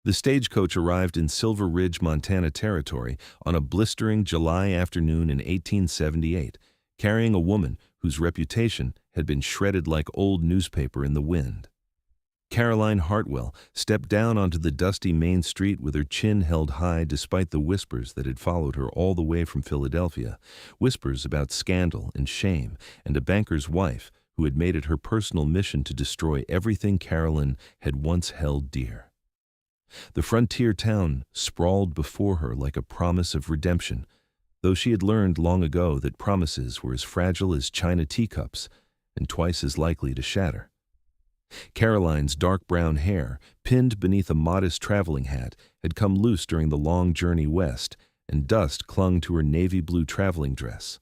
The stagecoach arrived in Silver Ridge, Montana Territory on a blistering July afternoon in 1878, carrying a woman whose reputation had been shredded like old newspaper in the wind. Caroline Hartwell stepped down onto the dusty main street with her chin held high despite the whispers that had followed her all the way from Philadelphia, whispers about scandal and shame and a banker's wife who had made it her personal mission to destroy everything Caroline had once held dear. The frontier town sprawled before her like a promise of redemption, though she had learned long ago that promises were as fragile as china teacups and twice as likely to shatter. Caroline's dark brown hair, pinned beneath a modest traveling hat, had come loose during the long journey west, and dust clung to her navy blue traveling dress.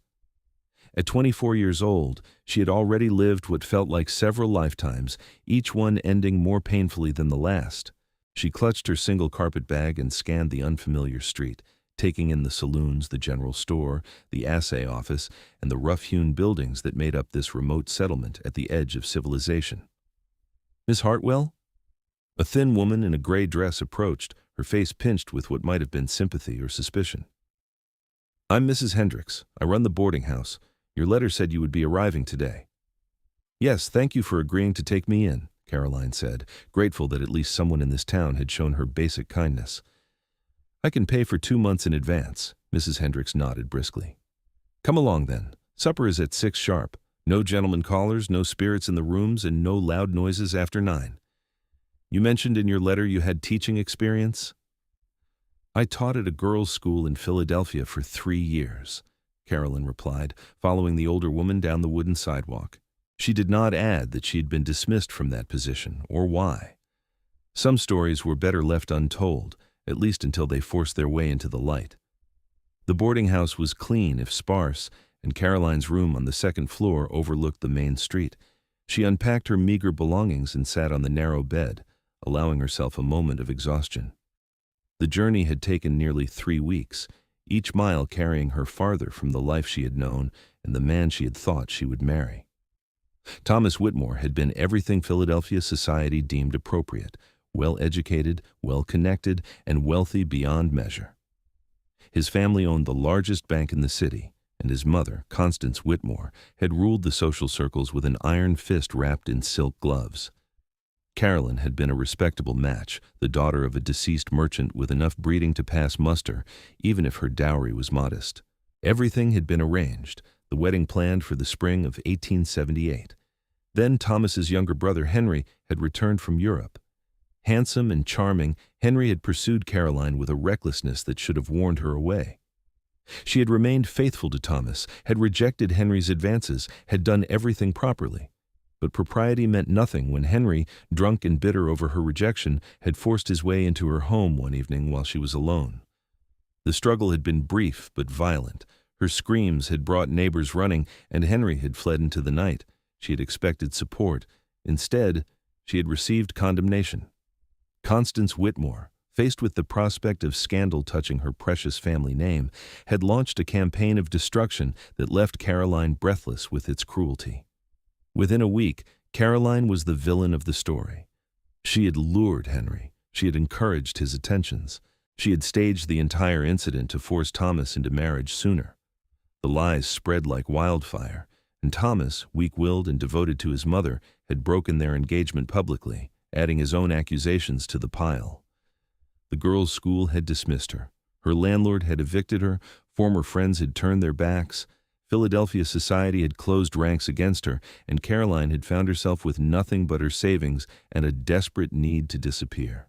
At 24 years old, she had already lived what felt like several lifetimes, each one ending more painfully than the last. She clutched her single carpet bag and scanned the unfamiliar street, taking in the saloons, the general store, the assay office, and the rough-hewn buildings that made up this remote settlement at the edge of civilization. "Miss Hartwell?" A thin woman in a gray dress approached, her face pinched with what might have been sympathy or suspicion. "I'm Mrs. Hendricks. I run the boarding house. Your letter said you would be arriving today." "Yes, thank you for agreeing to take me in," Caroline said, grateful that at least someone in this town had shown her basic kindness. "I can pay for 2 months in advance," Mrs. Hendricks nodded briskly. "Come along then. Supper is at 6 sharp. No gentlemen callers, no spirits in the rooms, and no loud noises after 9. You mentioned in your letter you had teaching experience?" "I taught at a girls' school in Philadelphia for 3 years," Caroline replied, following the older woman down the wooden sidewalk. She did not add that she had been dismissed from that position, or why. Some stories were better left untold, at least until they forced their way into the light. The boarding house was clean, if sparse, and Caroline's room on the second floor overlooked the main street. She unpacked her meager belongings and sat on the narrow bed, allowing herself a moment of exhaustion. The journey had taken nearly 3 weeks, each mile carrying her farther from the life she had known and the man she had thought she would marry. Thomas Whitmore had been everything Philadelphia society deemed appropriate, well-educated, well-connected, and wealthy beyond measure. His family owned the largest bank in the city, and his mother, Constance Whitmore, had ruled the social circles with an iron fist wrapped in silk gloves. Caroline had been a respectable match, the daughter of a deceased merchant with enough breeding to pass muster, even if her dowry was modest. Everything had been arranged, the wedding planned for the spring of 1878. Then Thomas's younger brother Henry had returned from Europe. Handsome and charming, Henry had pursued Caroline with a recklessness that should have warned her away. She had remained faithful to Thomas, had rejected Henry's advances, had done everything properly. But propriety meant nothing when Henry, drunk and bitter over her rejection, had forced his way into her home one evening while she was alone. The struggle had been brief but violent. Her screams had brought neighbors running, and Henry had fled into the night. She had expected support. Instead, she had received condemnation. Constance Whitmore, faced with the prospect of scandal touching her precious family name, had launched a campaign of destruction that left Caroline breathless with its cruelty. Within a week, Caroline was the villain of the story. She had lured Henry. She had encouraged his attentions. She had staged the entire incident to force Thomas into marriage sooner. The lies spread like wildfire, and Thomas, weak-willed and devoted to his mother, had broken their engagement publicly, adding his own accusations to the pile. The girls' school had dismissed her. Her landlord had evicted her. Former friends had turned their backs. Philadelphia society had closed ranks against her, and Caroline had found herself with nothing but her savings and a desperate need to disappear.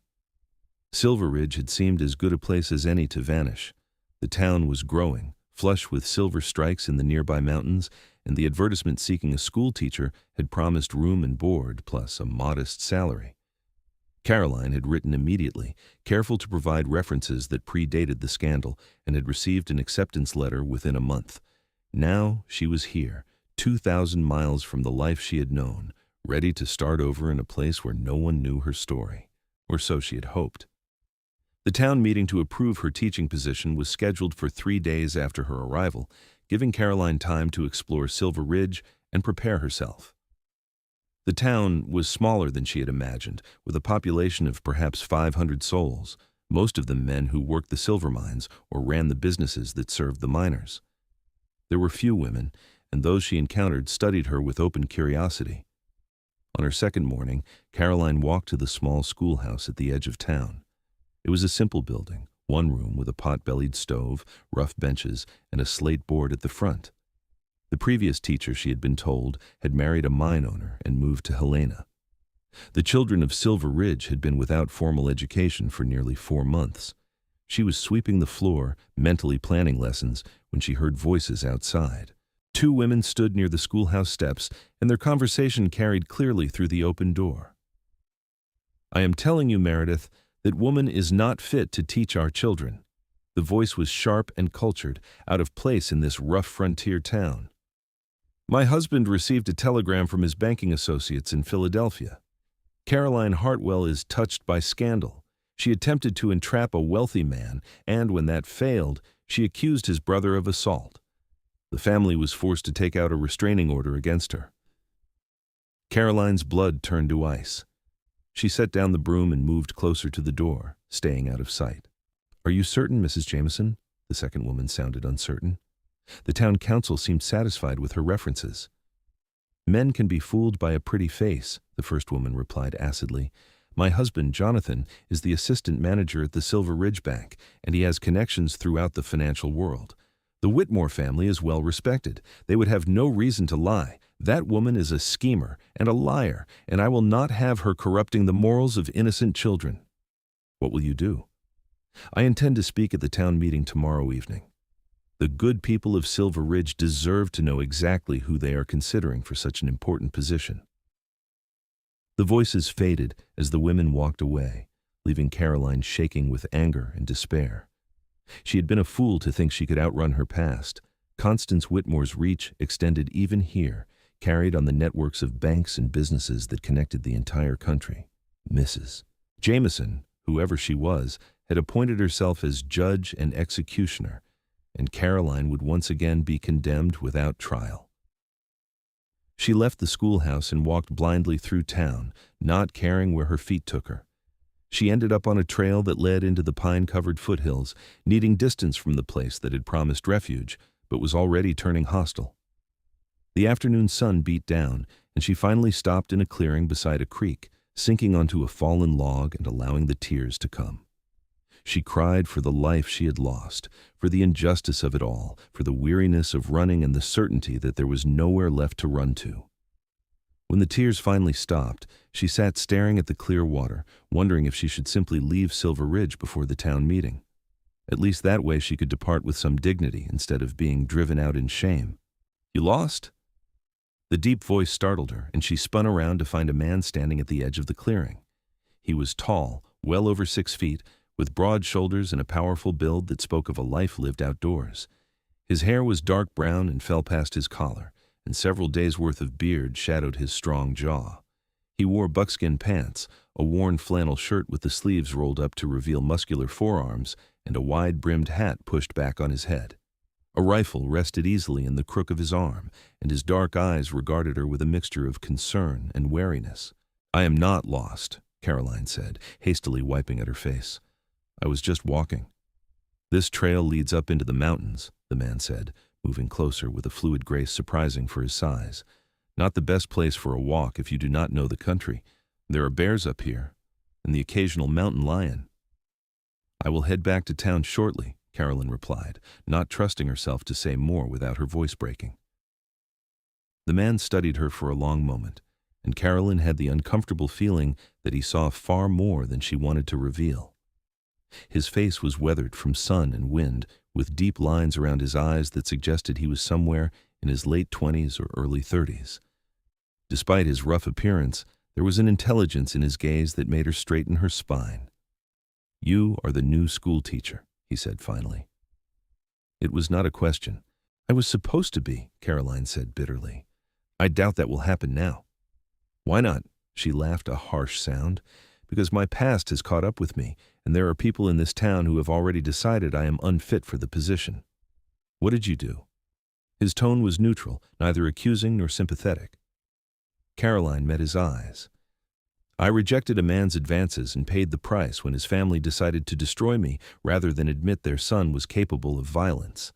Silver Ridge had seemed as good a place as any to vanish. The town was growing, flush with silver strikes in the nearby mountains, and the advertisement seeking a school teacher had promised room and board plus a modest salary. Caroline had written immediately, careful to provide references that predated the scandal, and had received an acceptance letter within a month. Now she was here, 2,000 miles from the life she had known, ready to start over in a place where no one knew her story, or so she had hoped. The town meeting to approve her teaching position was scheduled for 3 days after her arrival, giving Caroline time to explore Silver Ridge and prepare herself. The town was smaller than she had imagined, with a population of perhaps 500 souls, most of them men who worked the silver mines or ran the businesses that served the miners. There were few women, and those she encountered studied her with open curiosity. On her second morning, Caroline walked to the small schoolhouse at the edge of town. It was a simple building, one room with a pot-bellied stove, rough benches, and a slate board at the front. The previous teacher, she had been told, had married a mine owner and moved to Helena. The children of Silver Ridge had been without formal education for nearly 4 months. She was sweeping the floor, mentally planning lessons, when she heard voices outside. 2 women stood near the schoolhouse steps, and their conversation carried clearly through the open door. "I am telling you, Meredith, that woman is not fit to teach our children." The voice was sharp and cultured, out of place in this rough frontier town. "My husband received a telegram from his banking associates in Philadelphia. Caroline Hartwell is touched by scandal. She attempted to entrap a wealthy man, and when that failed, she accused his brother of assault. The family was forced to take out a restraining order against her." Caroline's blood turned to ice. She set down the broom and moved closer to the door, staying out of sight. "Are you certain, Mrs. Jameson?" The second woman sounded uncertain. The town council seemed satisfied with her references. "Men can be fooled by a pretty face," the first woman replied acidly. "My husband, Jonathan, is the assistant manager at the Silver Ridge Bank, and he has connections throughout the financial world. The Whitmore family is well respected. They would have no reason to lie. That woman is a schemer and a liar, and I will not have her corrupting the morals of innocent children." "What will you do?" "I intend to speak at the town meeting tomorrow evening. The good people of Silver Ridge deserve to know exactly who they are considering for such an important position." The voices faded as the women walked away, leaving Caroline shaking with anger and despair. She had been a fool to think she could outrun her past. Constance Whitmore's reach extended even here, carried on the networks of banks and businesses that connected the entire country. Mrs. Jameson, whoever she was, had appointed herself as judge and executioner, and Caroline would once again be condemned without trial. She left the schoolhouse and walked blindly through town, not caring where her feet took her. She ended up on a trail that led into the pine-covered foothills, needing distance from the place that had promised refuge, but was already turning hostile. The afternoon sun beat down, and she finally stopped in a clearing beside a creek, sinking onto a fallen log and allowing the tears to come. She cried for the life she had lost, for the injustice of it all, for the weariness of running and the certainty that there was nowhere left to run to. When the tears finally stopped, she sat staring at the clear water, wondering if she should simply leave Silver Ridge before the town meeting. At least that way she could depart with some dignity instead of being driven out in shame. "You lost?" The deep voice startled her, and she spun around to find a man standing at the edge of the clearing. He was tall, well over 6 feet, with broad shoulders and a powerful build that spoke of a life lived outdoors. His hair was dark brown and fell past his collar, and several days' worth of beard shadowed his strong jaw. He wore buckskin pants, a worn flannel shirt with the sleeves rolled up to reveal muscular forearms, and a wide-brimmed hat pushed back on his head. A rifle rested easily in the crook of his arm, and his dark eyes regarded her with a mixture of concern and wariness. "I am not lost," Caroline said, hastily wiping at her face. "I was just walking." "This trail leads up into the mountains," the man said, moving closer with a fluid grace surprising for his size. "Not the best place for a walk if you do not know the country. There are bears up here, and the occasional mountain lion." "I will head back to town shortly," Caroline replied, not trusting herself to say more without her voice breaking. The man studied her for a long moment, and Caroline had the uncomfortable feeling that he saw far more than she wanted to reveal. His face was weathered from sun and wind, with deep lines around his eyes that suggested he was somewhere in his late 20s or early 30s. Despite his rough appearance, there was an intelligence in his gaze that made her straighten her spine. "You are the new school teacher," he said finally. It was not a question. "I was supposed to be," Caroline said bitterly. "I doubt that will happen now." "Why not?" She laughed, a harsh sound. "Because my past has caught up with me, and there are people in this town who have already decided I am unfit for the position." "What did you do?" His tone was neutral, neither accusing nor sympathetic. Caroline met his eyes. I rejected a man's advances and paid the price when his family decided to destroy me rather than admit their son was capable of violence.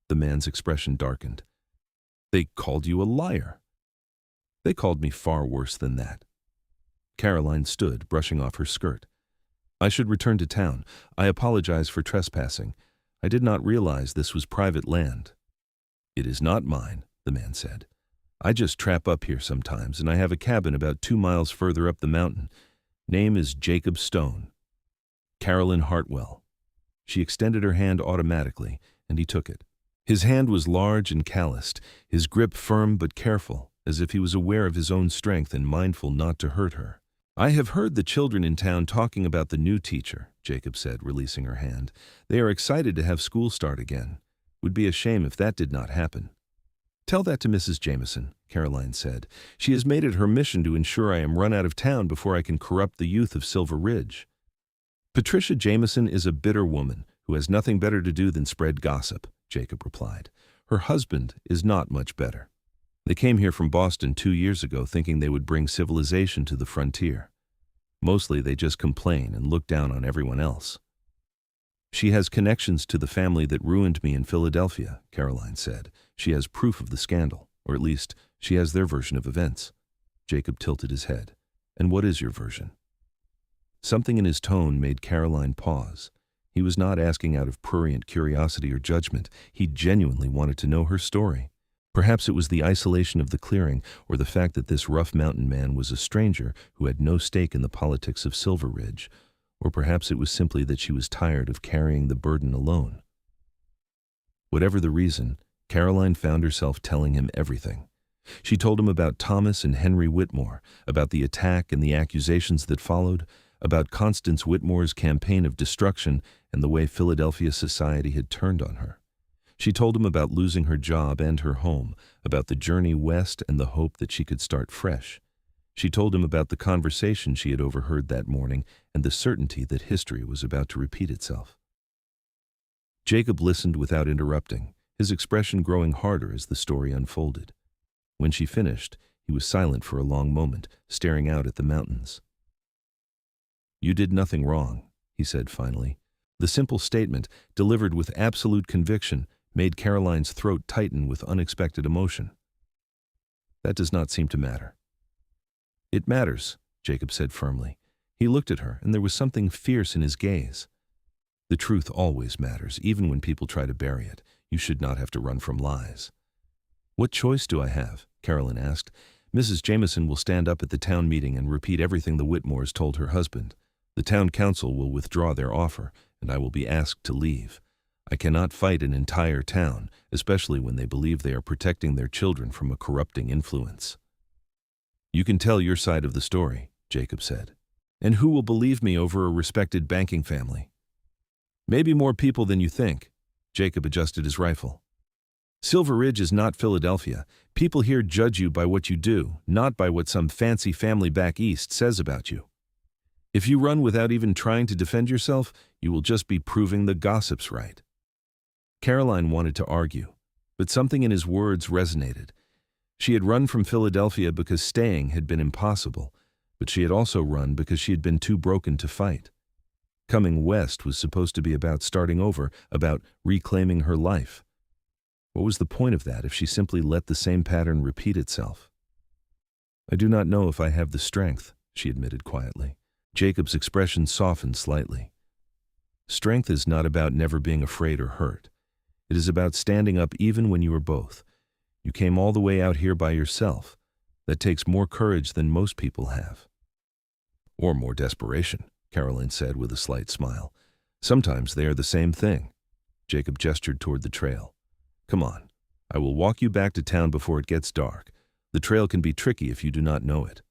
The man's expression darkened. They called you a liar. They called me far worse than that. Caroline stood, brushing off her skirt. I should return to town. I apologize for trespassing. I did not realize this was private land. It is not mine, the man said. I just trap up here sometimes, and I have a cabin about 2 miles further up the mountain. Name is Jacob Stone. Carolyn Hartwell. She extended her hand automatically, and he took it. His hand was large and calloused, his grip firm but careful, as if he was aware of his own strength and mindful not to hurt her. I have heard the children in town talking about the new teacher, Jacob said, releasing her hand. They are excited to have school start again. Would be a shame if that did not happen. Tell that to Mrs. Jameson, Caroline said. She has made it her mission to ensure I am run out of town before I can corrupt the youth of Silver Ridge. Patricia Jameson is a bitter woman who has nothing better to do than spread gossip, Jacob replied. Her husband is not much better. They came here from Boston 2 years ago thinking they would bring civilization to the frontier. Mostly they just complain and look down on everyone else. She has connections to the family that ruined me in Philadelphia, Caroline said. She has proof of the scandal, or at least she has their version of events. Jacob tilted his head. And what is your version? Something in his tone made Caroline pause. He was not asking out of prurient curiosity or judgment. He genuinely wanted to know her story. Perhaps it was the isolation of the clearing, or the fact that this rough mountain man was a stranger who had no stake in the politics of Silver Ridge, or perhaps it was simply that she was tired of carrying the burden alone. Whatever the reason, Caroline found herself telling him everything. She told him about Thomas and Henry Whitmore, about the attack and the accusations that followed, about Constance Whitmore's campaign of destruction and the way Philadelphia society had turned on her. She told him about losing her job and her home, about the journey west and the hope that she could start fresh. She told him about the conversation she had overheard that morning and the certainty that history was about to repeat itself. Jacob listened without interrupting, his expression growing harder as the story unfolded. When she finished, he was silent for a long moment, staring out at the mountains. You did nothing wrong, he said finally. The simple statement, delivered with absolute conviction, made Caroline's throat tighten with unexpected emotion. That does not seem to matter. It matters, Jacob said firmly. He looked at her, and there was something fierce in his gaze. The truth always matters, even when people try to bury it. You should not have to run from lies. What choice do I have? Caroline asked. Mrs. Jameson will stand up at the town meeting and repeat everything the Whitmores told her husband. The town council will withdraw their offer, and I will be asked to leave. I cannot fight an entire town, especially when they believe they are protecting their children from a corrupting influence. You can tell your side of the story, Jacob said. And who will believe me over a respected banking family? Maybe more people than you think. Jacob adjusted his rifle. Silver Ridge is not Philadelphia. People here judge you by what you do, not by what some fancy family back east says about you. If you run without even trying to defend yourself, you will just be proving the gossips right. Caroline wanted to argue, but something in his words resonated. She had run from Philadelphia because staying had been impossible, but she had also run because she had been too broken to fight. Coming west was supposed to be about starting over, about reclaiming her life. What was the point of that if she simply let the same pattern repeat itself? I do not know if I have the strength, she admitted quietly. Jacob's expression softened slightly. Strength is not about never being afraid or hurt. It is about standing up even when you are both. You came all the way out here by yourself. That takes more courage than most people have. Or more desperation, Caroline said with a slight smile. Sometimes they are the same thing. Jacob gestured toward the trail. Come on, I will walk you back to town before it gets dark. The trail can be tricky if you do not know it.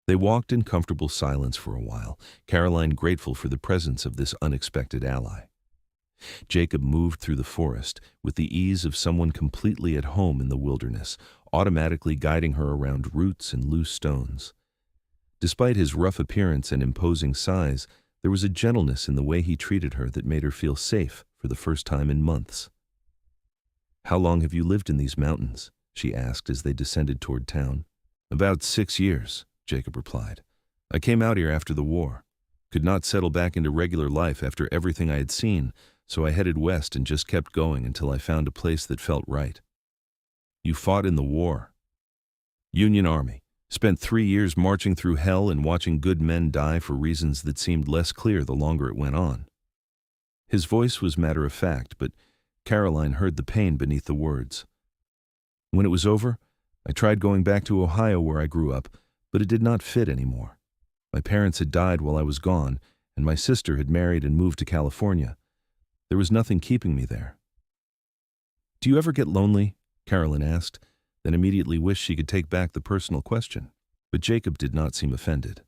They walked in comfortable silence for a while, Caroline grateful for the presence of this unexpected ally. Jacob moved through the forest with the ease of someone completely at home in the wilderness, automatically guiding her around roots and loose stones. Despite his rough appearance and imposing size, there was a gentleness in the way he treated her that made her feel safe for the first time in months. How long have you lived in these mountains? she asked as they descended toward town. About 6 years, Jacob replied. I came out here after the war. Could not settle back into regular life after everything I had seen, so I headed west and just kept going until I found a place that felt right. You fought in the war. Union Army. Spent 3 years marching through hell and watching good men die for reasons that seemed less clear the longer it went on. His voice was matter-of-fact, but Caroline heard the pain beneath the words. When it was over, I tried going back to Ohio where I grew up, but it did not fit anymore. My parents had died while I was gone, and my sister had married and moved to California. There was nothing keeping me there. Do you ever get lonely? Caroline asked, then immediately wished she could take back the personal question. But Jacob did not seem offended.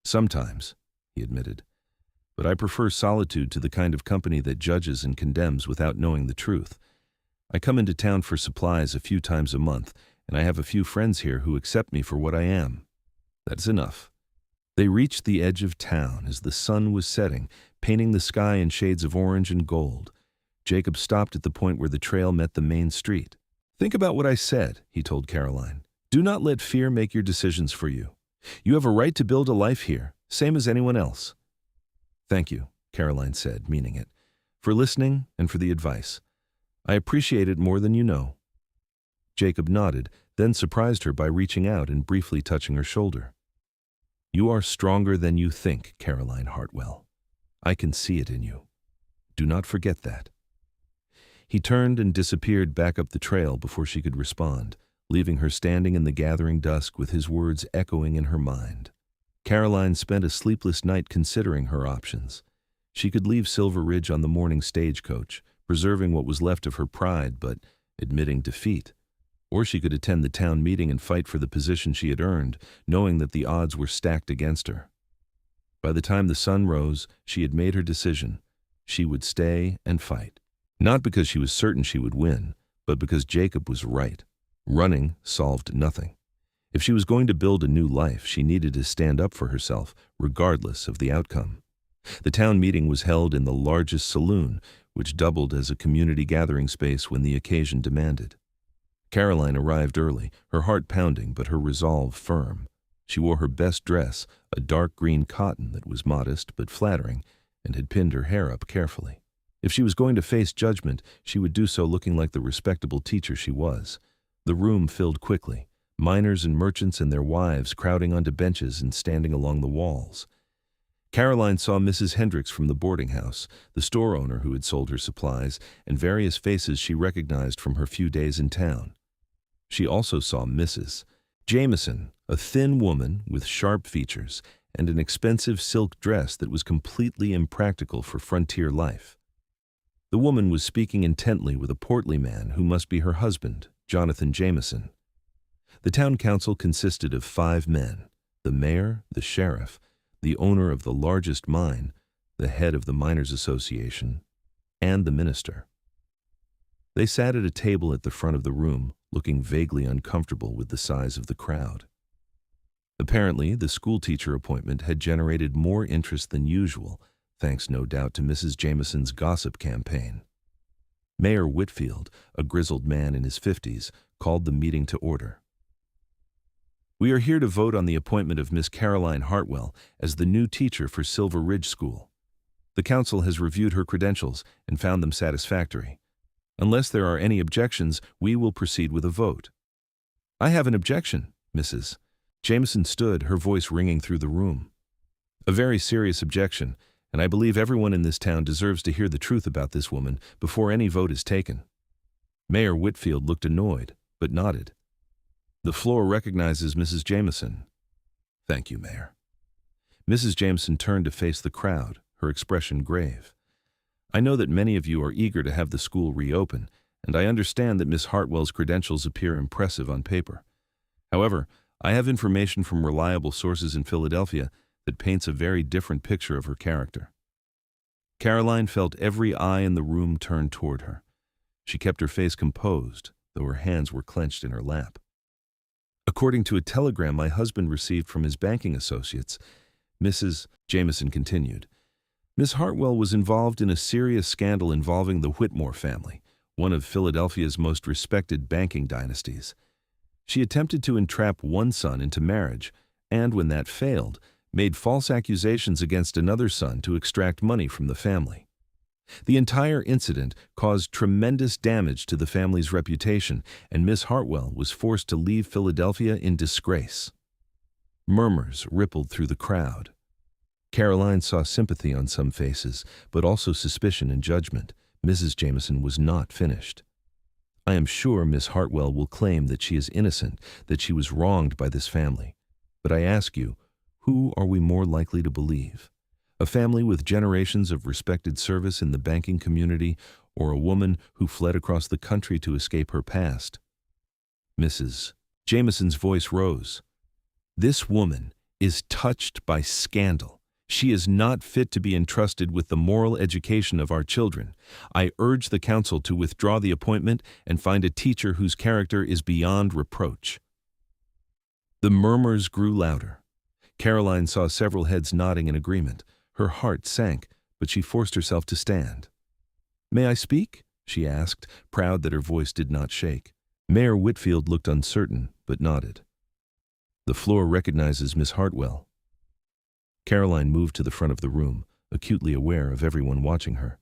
Sometimes, he admitted, but I prefer solitude to the kind of company that judges and condemns without knowing the truth. I come into town for supplies a few times a month, and I have a few friends here who accept me for what I am. That's enough. They reached the edge of town as the sun was setting, painting the sky in shades of orange and gold. Jacob stopped at the point where the trail met the main street. Think about what I said, he told Caroline. Do not let fear make your decisions for you. You have a right to build a life here, same as anyone else. Thank you, Caroline said, meaning it, for listening and for the advice. I appreciate it more than you know. Jacob nodded, then surprised her by reaching out and briefly touching her shoulder. You are stronger than you think, Caroline Hartwell. I can see it in you. Do not forget that. He turned and disappeared back up the trail before she could respond, leaving her standing in the gathering dusk with his words echoing in her mind. Caroline spent a sleepless night considering her options. She could leave Silver Ridge on the morning stagecoach, preserving what was left of her pride but admitting defeat. Or she could attend the town meeting and fight for the position she had earned, knowing that the odds were stacked against her. By the time the sun rose, she had made her decision. She would stay and fight. Not because she was certain she would win, but because Jacob was right. Running solved nothing. If she was going to build a new life, she needed to stand up for herself, regardless of the outcome. The town meeting was held in the largest saloon, which doubled as a community gathering space when the occasion demanded. Caroline arrived early, her heart pounding but her resolve firm. She wore her best dress, a dark green cotton that was modest but flattering, and had pinned her hair up carefully. If she was going to face judgment, she would do so looking like the respectable teacher she was. The room filled quickly, miners and merchants and their wives crowding onto benches and standing along the walls. Caroline saw Mrs. Hendricks from the boarding house, the store owner who had sold her supplies, and various faces she recognized from her few days in town. She also saw Mrs. Jameson, a thin woman with sharp features and an expensive silk dress that was completely impractical for frontier life. The woman was speaking intently with a portly man who must be her husband, Jonathan Jameson. The town council consisted of 5 men, the mayor, the sheriff, the owner of the largest mine, the head of the Miners' Association, and the minister. They sat at a table at the front of the room, looking vaguely uncomfortable with the size of the crowd. Apparently, the schoolteacher appointment had generated more interest than usual, thanks no doubt to Mrs. Jameson's gossip campaign. Mayor Whitfield, a grizzled man in his 50s, called the meeting to order. We are here to vote on the appointment of Miss Caroline Hartwell as the new teacher for Silver Ridge School. The council has reviewed her credentials and found them satisfactory. Unless there are any objections, we will proceed with a vote. I have an objection, Mrs. Jameson stood, her voice ringing through the room. A very serious objection, and I believe everyone in this town deserves to hear the truth about this woman before any vote is taken. Mayor Whitfield looked annoyed, but nodded. The floor recognizes Mrs. Jameson. Thank you, Mayor. Mrs. Jameson turned to face the crowd, her expression grave. I know that many of you are eager to have the school reopen, and I understand that Miss Hartwell's credentials appear impressive on paper. However, I have information from reliable sources in Philadelphia that paints a very different picture of her character. Caroline felt every eye in the room turned toward her. She kept her face composed, though her hands were clenched in her lap. According to a telegram my husband received from his banking associates, Mrs. Jameson continued, Miss Hartwell was involved in a serious scandal involving the Whitmore family, one of Philadelphia's most respected banking dynasties. She attempted to entrap one son into marriage, and when that failed, made false accusations against another son to extract money from the family. The entire incident caused tremendous damage to the family's reputation, and Miss Hartwell was forced to leave Philadelphia in disgrace. Murmurs rippled through the crowd. Caroline saw sympathy on some faces, but also suspicion and judgment. Mrs. Jameson was not finished. "I am sure Miss Hartwell will claim that she is innocent, that she was wronged by this family. But I ask you, who are we more likely to believe? A family with generations of respected service in the banking community, or a woman who fled across the country to escape her past?" Mrs. Jameson's voice rose. "This woman is touched by scandal. She is not fit to be entrusted with the moral education of our children. I urge the council to withdraw the appointment and find a teacher whose character is beyond reproach." The murmurs grew louder. Caroline saw several heads nodding in agreement. Her heart sank, but she forced herself to stand. "May I speak?" she asked, proud that her voice did not shake. Mayor Whitfield looked uncertain, but nodded. "The floor recognizes Miss Hartwell." Caroline moved to the front of the room, acutely aware of everyone watching her.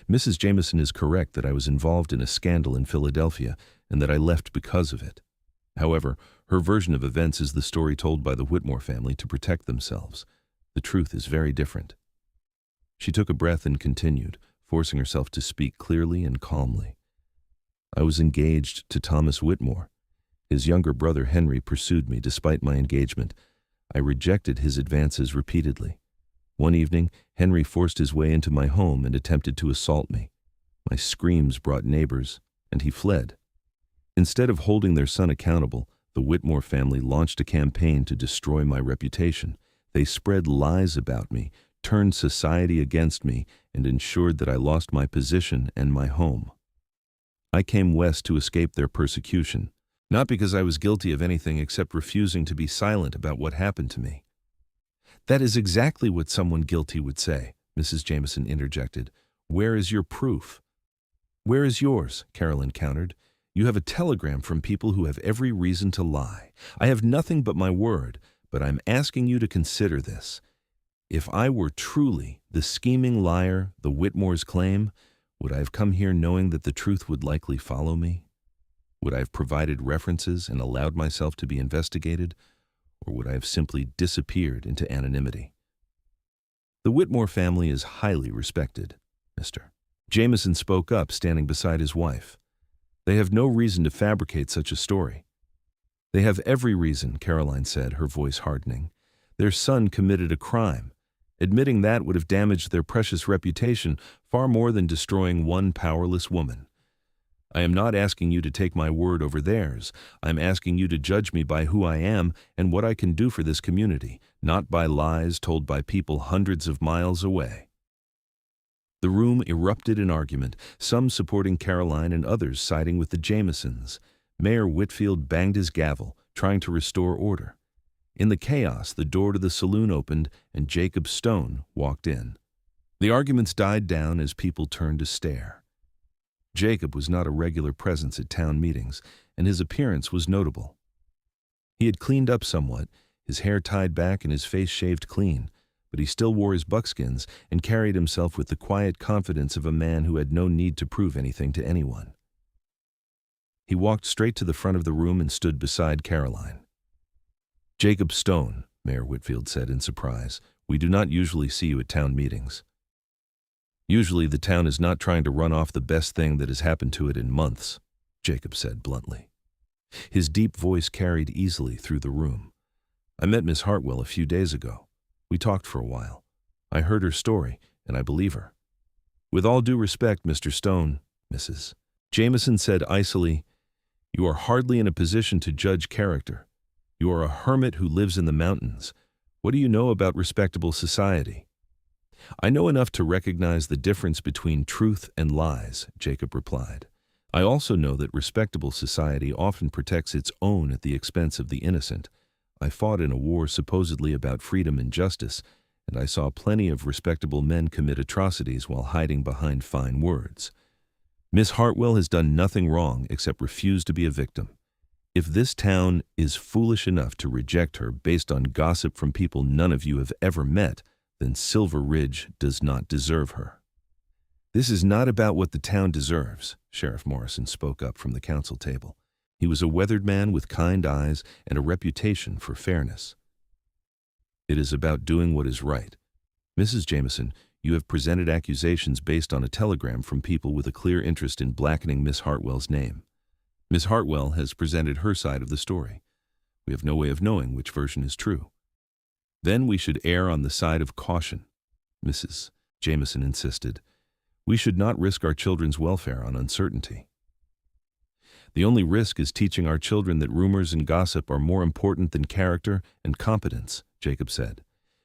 "Mrs. Jameson is correct that I was involved in a scandal in Philadelphia and that I left because of it. However, her version of events is the story told by the Whitmore family to protect themselves. The truth is very different." She took a breath and continued, forcing herself to speak clearly and calmly. "I was engaged to Thomas Whitmore. His younger brother Henry pursued me despite my engagement. I rejected his advances repeatedly. One evening, Henry forced his way into my home and attempted to assault me. My screams brought neighbors, and he fled. Instead of holding their son accountable, the Whitmore family launched a campaign to destroy my reputation. They spread lies about me, turned society against me, and ensured that I lost my position and my home. I came west to escape their persecution, not because I was guilty of anything except refusing to be silent about what happened to me." "That is exactly what someone guilty would say," Mrs. Jameson interjected. "Where is your proof?" "Where is yours?" Caroline countered. "You have a telegram from people who have every reason to lie. I have nothing but my word, but I'm asking you to consider this. If I were truly the scheming liar the Whitmores claim, would I have come here knowing that the truth would likely follow me? Would I have provided references and allowed myself to be investigated, or would I have simply disappeared into anonymity?" "The Whitmore family is highly respected, Mr. Jameson spoke up, standing beside his wife. "They have no reason to fabricate such a story." "They have every reason," Caroline said, her voice hardening. "Their son committed a crime. Admitting that would have damaged their precious reputation far more than destroying one powerless woman. I am not asking you to take my word over theirs. I'm asking you to judge me by who I am and what I can do for this community, not by lies told by people hundreds of miles away." The room erupted in argument, some supporting Caroline and others siding with the Jamesons. Mayor Whitfield banged his gavel, trying to restore order. In the chaos, the door to the saloon opened and Jacob Stone walked in. The arguments died down as people turned to stare. Jacob was not a regular presence at town meetings, and his appearance was notable. He had cleaned up somewhat, his hair tied back and his face shaved clean, but he still wore his buckskins and carried himself with the quiet confidence of a man who had no need to prove anything to anyone. He walked straight to the front of the room and stood beside Caroline. "Jacob Stone," Mayor Whitfield said in surprise, "we do not usually see you at town meetings." "Usually the town is not trying to run off the best thing that has happened to it in months," Jacob said bluntly. His deep voice carried easily through the room. "I met Miss Hartwell a few days ago. We talked for a while. I heard her story, and I believe her." "With all due respect, Mr. Stone," Mrs. Jameson said icily, "you are hardly in a position to judge character. You are a hermit who lives in the mountains. What do you know about respectable society?" "I know enough to recognize the difference between truth and lies," Jacob replied. "I also know that respectable society often protects its own at the expense of the innocent. I fought in a war supposedly about freedom and justice, and I saw plenty of respectable men commit atrocities while hiding behind fine words. Miss Hartwell has done nothing wrong except refuse to be a victim. If this town is foolish enough to reject her based on gossip from people none of you have ever met, then Silver Ridge does not deserve her. This is not about what the town deserves, Sheriff Morrison spoke up from the council table. He was a weathered man with kind eyes and a reputation for fairness. It is about doing what is right. Mrs. Jameson, you have presented accusations based on a telegram from people with a clear interest in blackening Miss Hartwell's name. Miss Hartwell has presented her side of the story. We have no way of knowing which version is true. Then we should err on the side of caution, Mrs. Jameson insisted. We should not risk our children's welfare on uncertainty. The only risk is teaching our children that rumors and gossip are more important than character and competence, Jacob said.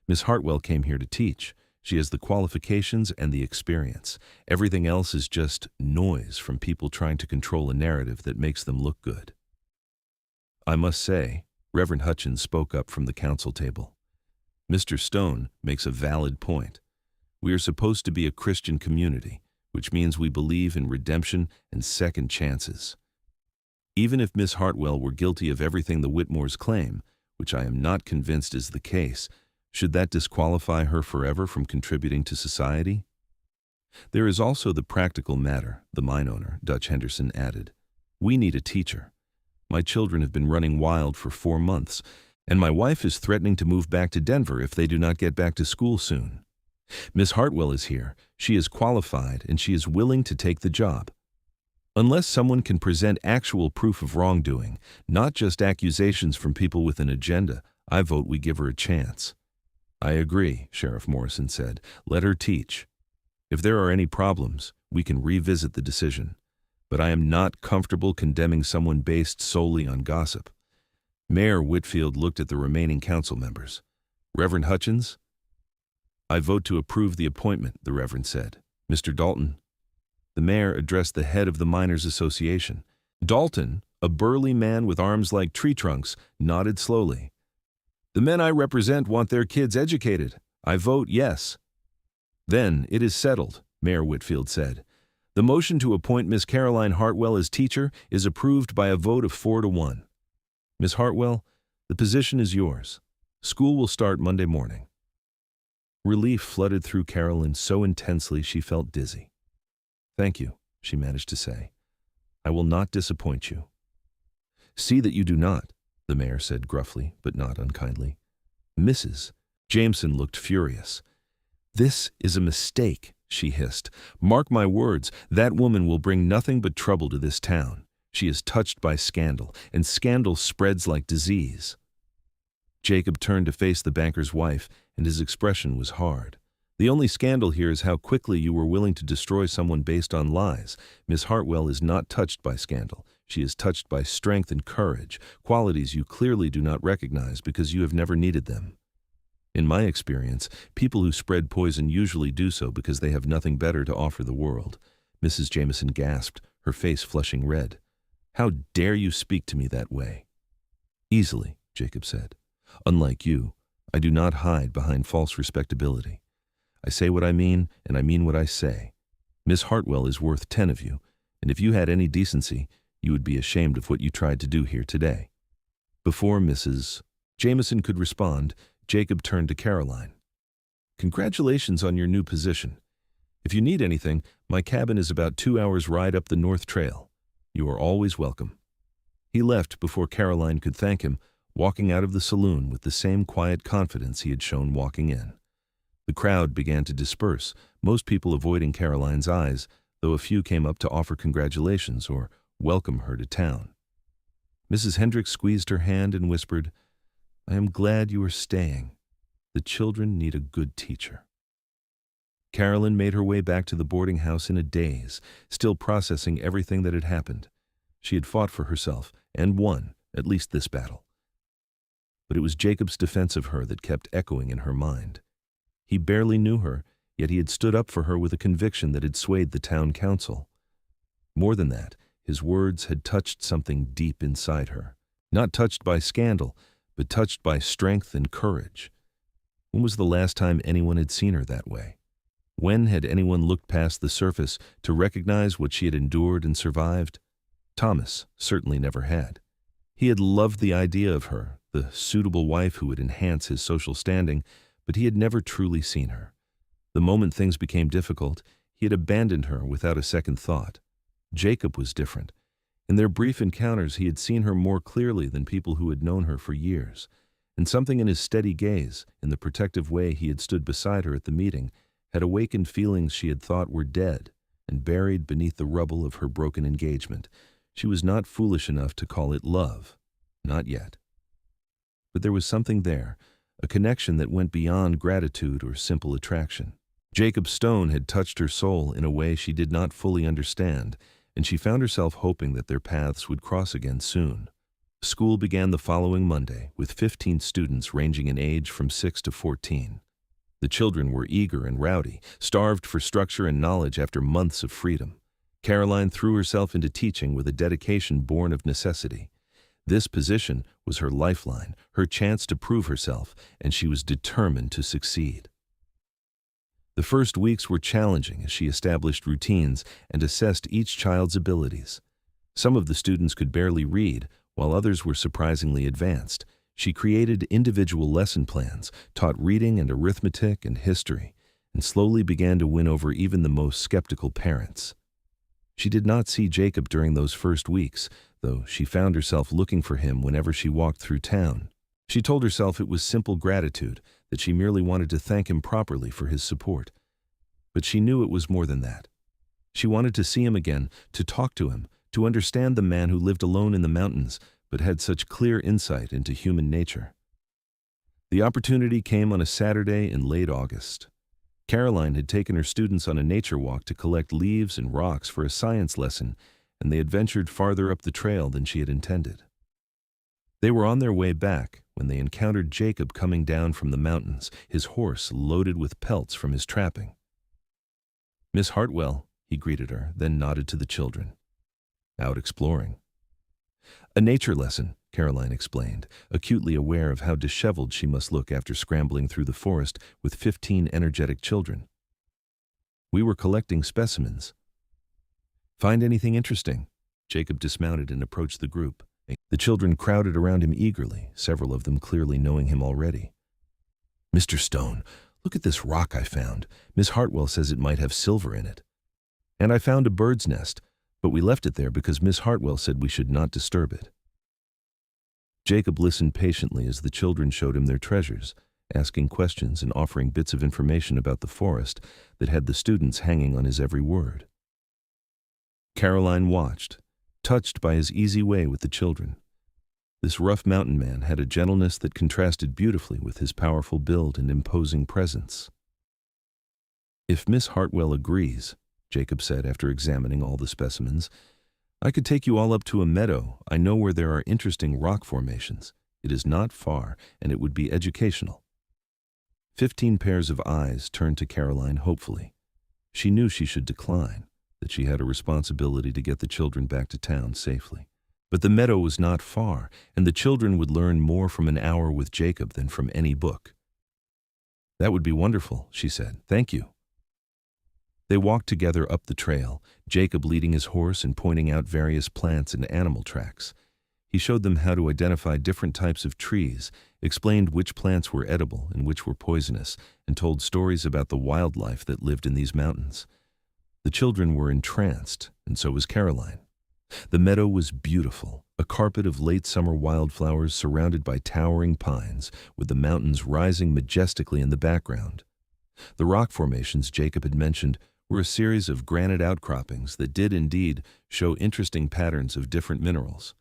Miss Hartwell came here to teach. She has the qualifications and the experience. Everything else is just noise from people trying to control a narrative that makes them look good. I must say, Reverend Hutchins spoke up from the council table. Mr. Stone makes a valid point. We are supposed to be a Christian community, which means we believe in redemption and second chances. Even if Miss Hartwell were guilty of everything the Whitmores claim, which I am not convinced is the case, should that disqualify her forever from contributing to society? There is also the practical matter, the mine owner, Dutch Henderson, added. We need a teacher. My children have been running wild for 4 months, and my wife is threatening to move back to Denver if they do not get back to school soon. Miss Hartwell is here. She is qualified, and she is willing to take the job. Unless someone can present actual proof of wrongdoing, not just accusations from people with an agenda, I vote we give her a chance. I agree, Sheriff Morrison said. Let her teach. If there are any problems, we can revisit the decision. But I am not comfortable condemning someone based solely on gossip. Mayor Whitfield looked at the remaining council members. Reverend Hutchins? I vote to approve the appointment, the Reverend said. Mr. Dalton? The mayor addressed the head of the Miners Association. Dalton, a burly man with arms like tree trunks, nodded slowly. The men I represent want their kids educated. I vote yes. Then it is settled, Mayor Whitfield said. The motion to appoint Miss Caroline Hartwell as teacher is approved by a vote of 4-1. Miss Hartwell, the position is yours. School will start Monday morning. Relief flooded through Carolyn so intensely she felt dizzy. Thank you, she managed to say. I will not disappoint you. See that you do not, the mayor said gruffly, but not unkindly. Mrs. Jameson looked furious. This is a mistake, she hissed. Mark my words, that woman will bring nothing but trouble to this town. She is touched by scandal, and scandal spreads like disease. Jacob turned to face the banker's wife, and his expression was hard. The only scandal here is how quickly you were willing to destroy someone based on lies. Miss Hartwell is not touched by scandal. She is touched by strength and courage, qualities you clearly do not recognize because you have never needed them. In my experience, people who spread poison usually do so because they have nothing better to offer the world. Mrs. Jameson gasped, her face flushing red. How dare you speak to me that way? Easily, Jacob said. Unlike you, I do not hide behind false respectability. I say what I mean, and I mean what I say. Miss Hartwell is worth 10 of you, and if you had any decency, you would be ashamed of what you tried to do here today. Before Mrs. Jameson could respond, Jacob turned to Caroline. Congratulations on your new position. If you need anything, my cabin is about 2 hours' ride up the North Trail. You are always welcome. He left before Caroline could thank him, walking out of the saloon with the same quiet confidence he had shown walking in. The crowd began to disperse, most people avoiding Caroline's eyes, though a few came up to offer congratulations or welcome her to town. Mrs. Hendricks squeezed her hand and whispered, I am glad you are staying. The children need a good teacher. Carolyn made her way back to the boarding house in a daze, still processing everything that had happened. She had fought for herself and won, at least this battle. But it was Jacob's defense of her that kept echoing in her mind. He barely knew her, yet he had stood up for her with a conviction that had swayed the town council. More than that, his words had touched something deep inside her. Not touched by scandal, but touched by strength and courage. When was the last time anyone had seen her that way? When had anyone looked past the surface to recognize what she had endured and survived? Thomas certainly never had. He had loved the idea of her, the suitable wife who would enhance his social standing, but he had never truly seen her. The moment things became difficult, he had abandoned her without a second thought. Jacob was different. In their brief encounters, he had seen her more clearly than people who had known her for years, and something in his steady gaze, in the protective way he had stood beside her at the meeting, had awakened feelings she had thought were dead and buried beneath the rubble of her broken engagement. She was not foolish enough to call it love. Not yet. But there was something there, a connection that went beyond gratitude or simple attraction. Jacob Stone had touched her soul in a way she did not fully understand, and she found herself hoping that their paths would cross again soon. School began the following Monday, with 15 students ranging in age from 6 to 14. The children were eager and rowdy, starved for structure and knowledge after months of freedom. Caroline threw herself into teaching with a dedication born of necessity. This position was her lifeline, her chance to prove herself, and she was determined to succeed. The first weeks were challenging as she established routines and assessed each child's abilities. Some of the students could barely read, while others were surprisingly advanced. She created individual lesson plans, taught reading and arithmetic and history, and slowly began to win over even the most skeptical parents. She did not see Jacob during those first weeks, though she found herself looking for him whenever she walked through town. She told herself it was simple gratitude, that she merely wanted to thank him properly for his support. But she knew it was more than that. She wanted to see him again, to talk to him, to understand the man who lived alone in the mountains, but had such clear insight into human nature. The opportunity came on a Saturday in late August. Caroline had taken her students on a nature walk to collect leaves and rocks for a science lesson, and they had ventured farther up the trail than she had intended. They were on their way back when they encountered Jacob coming down from the mountains, his horse loaded with pelts from his trapping. "Miss Hartwell," he greeted her, then nodded to the children. "Out exploring." "A nature lesson," Caroline explained, acutely aware of how disheveled she must look after scrambling through the forest with 15 energetic children. "We were collecting specimens." "Find anything interesting?" Jacob dismounted and approached the group. The children crowded around him eagerly, several of them clearly knowing him already. "Mr. Stone, look at this rock I found. Miss Hartwell says it might have silver in it. And I found a bird's nest, but we left it there because Miss Hartwell said we should not disturb it." Jacob listened patiently as the children showed him their treasures, asking questions and offering bits of information about the forest that had the students hanging on his every word. Caroline watched, touched by his easy way with the children. This rough mountain man had a gentleness that contrasted beautifully with his powerful build and imposing presence. "If Miss Hartwell agrees," Jacob said after examining all the specimens, "I could take you all up to a meadow. I know where there are interesting rock formations. It is not far, and it would be educational." 15 pairs of eyes turned to Caroline hopefully. She knew she should decline, that she had a responsibility to get the children back to town safely. But the meadow was not far, and the children would learn more from an hour with Jacob than from any book. "That would be wonderful," she said. "Thank you." They walked together up the trail, Jacob leading his horse and pointing out various plants and animal tracks. He showed them how to identify different types of trees, explained which plants were edible and which were poisonous, and told stories about the wildlife that lived in these mountains. The children were entranced, and so was Caroline. The meadow was beautiful, a carpet of late summer wildflowers surrounded by towering pines, with the mountains rising majestically in the background. The rock formations Jacob had mentioned were a series of granite outcroppings that did indeed show interesting patterns of different minerals.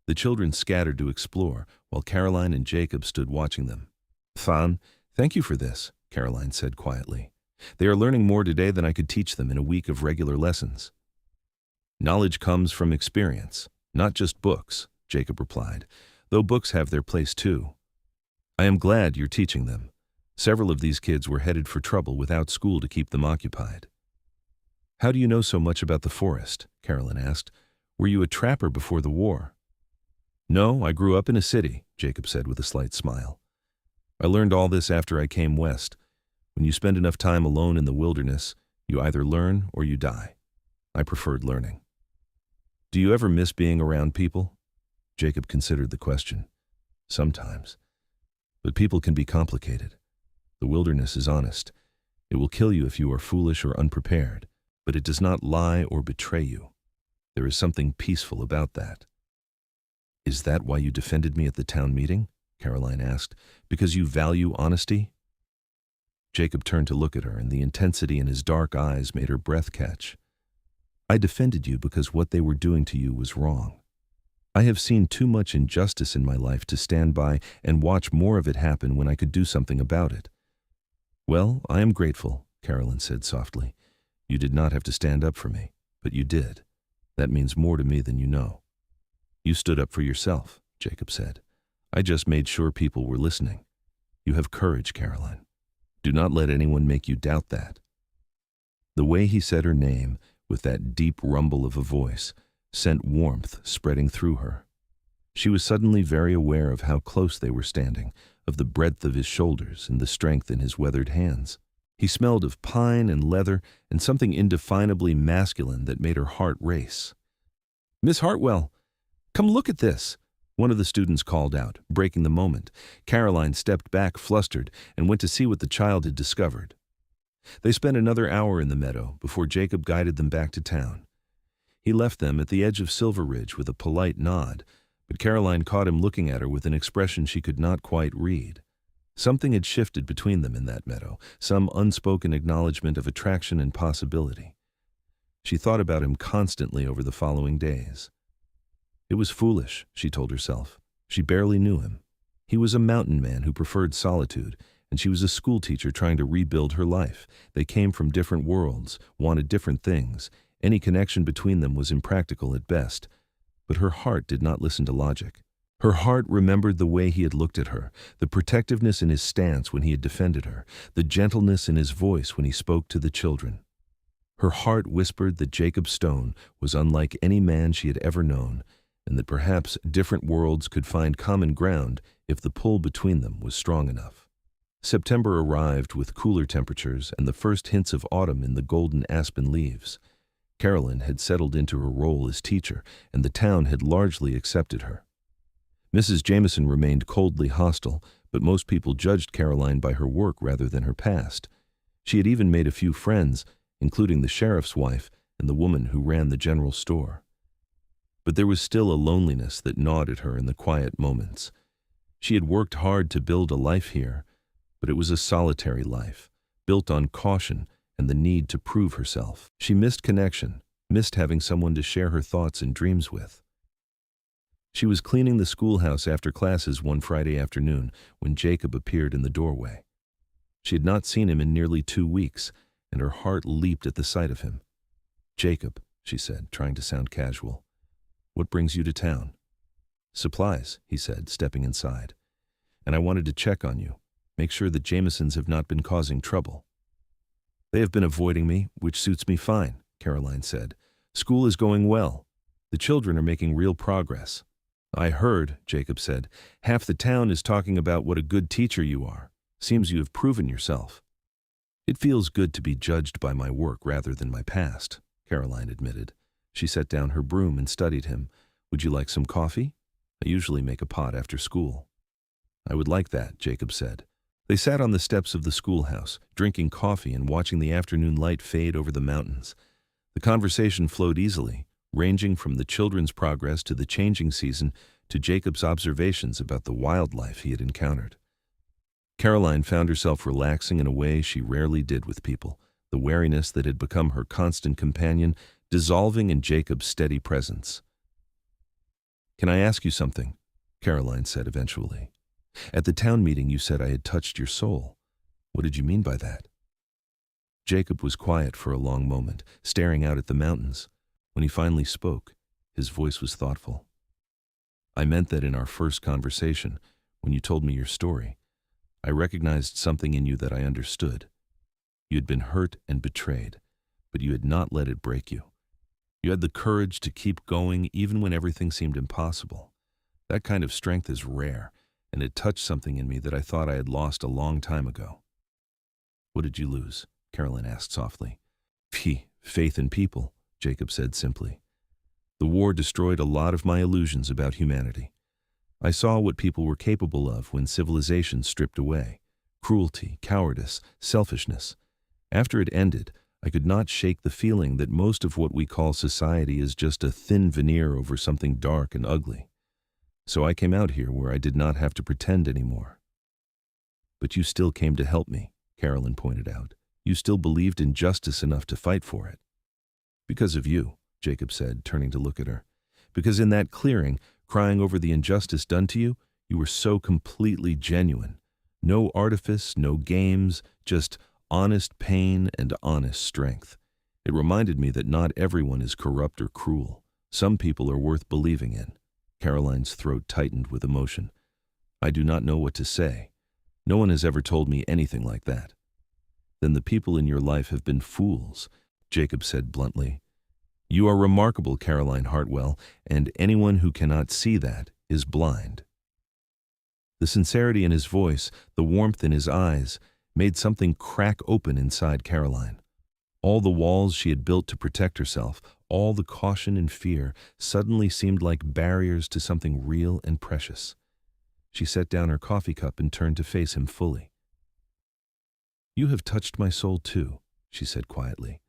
The children scattered to explore, while Caroline and Jacob stood watching them. Thank you for this," Caroline said quietly. "They are learning more today than I could teach them in a week of regular lessons." "Knowledge comes from experience, not just books," Jacob replied, "though books have their place too. I am glad you're teaching them. Several of these kids were headed for trouble without school to keep them occupied." "How do you know so much about the forest?" Caroline asked. "Were you a trapper before the war?" "No, I grew up in a city," Jacob said with a slight smile. "I learned all this after I came west. When you spend enough time alone in the wilderness, you either learn or you die. I preferred learning. Do you ever miss being around people? Jacob considered the question. Sometimes. But people can be complicated. The wilderness is honest. It will kill you if you are foolish or unprepared, but it does not lie or betray you. There is something peaceful about that. Is that why you defended me at the town meeting? Caroline asked. Because you value honesty? Jacob turned to look at her, and the intensity in his dark eyes made her breath catch. I defended you because what they were doing to you was wrong. I have seen too much injustice in my life to stand by and watch more of it happen when I could do something about it. Well, I am grateful, Caroline said softly. You did not have to stand up for me, but you did. That means more to me than you know. You stood up for yourself, Jacob said. I just made sure people were listening. You have courage, Caroline. Do not let anyone make you doubt that. The way he said her name, with that deep rumble of a voice, sent warmth spreading through her. She was suddenly very aware of how close they were standing, of the breadth of his shoulders and the strength in his weathered hands. He smelled of pine and leather and something indefinably masculine that made her heart race. Miss Hartwell, come look at this, one of the students called out, breaking the moment. Caroline stepped back flustered and went to see what the child had discovered. They spent another hour in the meadow before Jacob guided them back to town. He left them at the edge of Silver Ridge with a polite nod, but Caroline caught him looking at her with an expression she could not quite read. Something had shifted between them in that meadow, some unspoken acknowledgement of attraction and possibility. She thought about him constantly over the following days. It was foolish, she told herself. She barely knew him. He was a mountain man who preferred solitude, and she was a schoolteacher trying to rebuild her life. They came from different worlds, wanted different things. Any connection between them was impractical at best. But her heart did not listen to logic. Her heart remembered the way he had looked at her, the protectiveness in his stance when he had defended her, the gentleness in his voice when he spoke to the children. Her heart whispered that Jacob Stone was unlike any man she had ever known, and that perhaps different worlds could find common ground if the pull between them was strong enough. September arrived with cooler temperatures and the first hints of autumn in the golden aspen leaves. Caroline had settled into her role as teacher, and the town had largely accepted her. Mrs. Jameson remained coldly hostile, but most people judged Caroline by her work rather than her past. She had even made a few friends, including the sheriff's wife and the woman who ran the general store. But there was still a loneliness that gnawed at her in the quiet moments. She had worked hard to build a life here, but it was a solitary life, built on caution and the need to prove herself. She missed connection, missed having someone to share her thoughts and dreams with. She was cleaning the schoolhouse after classes one Friday afternoon when Jacob appeared in the doorway. She had not seen him in nearly 2 weeks, and her heart leaped at the sight of him. Jacob, she said, trying to sound casual. What brings you to town? Supplies, he said, stepping inside. And I wanted to check on you, make sure the Jamesons have not been causing trouble. They have been avoiding me, which suits me fine, Caroline said. School is going well. The children are making real progress. I heard, Jacob said, half the town is talking about what a good teacher you are. Seems you have proven yourself. It feels good to be judged by my work rather than my past, Caroline admitted. She set down her broom and studied him. Would you like some coffee? I usually make a pot after school. I would like that, Jacob said. They sat on the steps of the schoolhouse, drinking coffee and watching the afternoon light fade over the mountains. The conversation flowed easily, ranging from the children's progress to the changing season to Jacob's observations about the wildlife he had encountered. Caroline found herself relaxing in a way she rarely did with people, the wariness that had become her constant companion dissolving in Jacob's steady presence. Can I ask you something? Caroline said eventually. At the town meeting you said I had touched your soul. What did you mean by that? Jacob was quiet for a long moment, staring out at the mountains. When he finally spoke, his voice was thoughtful. I meant that in our first conversation, when you told me your story, I recognized something in you that I understood. You had been hurt and betrayed, but you had not let it break you. You had the courage to keep going even when everything seemed impossible. That kind of strength is rare, and it touched something in me that I thought I had lost a long time ago. What did you lose? Caroline asked softly. Faith in people, Jacob said simply. The war destroyed a lot of my illusions about humanity. I saw what people were capable of when civilization stripped away. Cruelty, cowardice, selfishness. After it ended, I could not shake the feeling that most of what we call society is just a thin veneer over something dark and ugly. So I came out here where I did not have to pretend anymore. But you still came to help me, Caroline pointed out. You still believed in justice enough to fight for it. Because of you, Jacob said, turning to look at her. Because in that clearing, crying over the injustice done to you, you were so completely genuine. No artifice, no games, just honest pain and honest strength. It reminded me that not everyone is corrupt or cruel. Some people are worth believing in. Caroline's throat tightened with emotion. I do not know what to say. No one has ever told me anything like that. Then the people in your life have been fools, Jacob said bluntly. You are remarkable, Caroline Hartwell, and anyone who cannot see that is blind. The sincerity in his voice, the warmth in his eyes, made something crack open inside Caroline. All the walls she had built to protect herself, all the caution and fear, suddenly seemed like barriers to something real and precious. She set down her coffee cup and turned to face him fully. You have touched my soul too, she said quietly.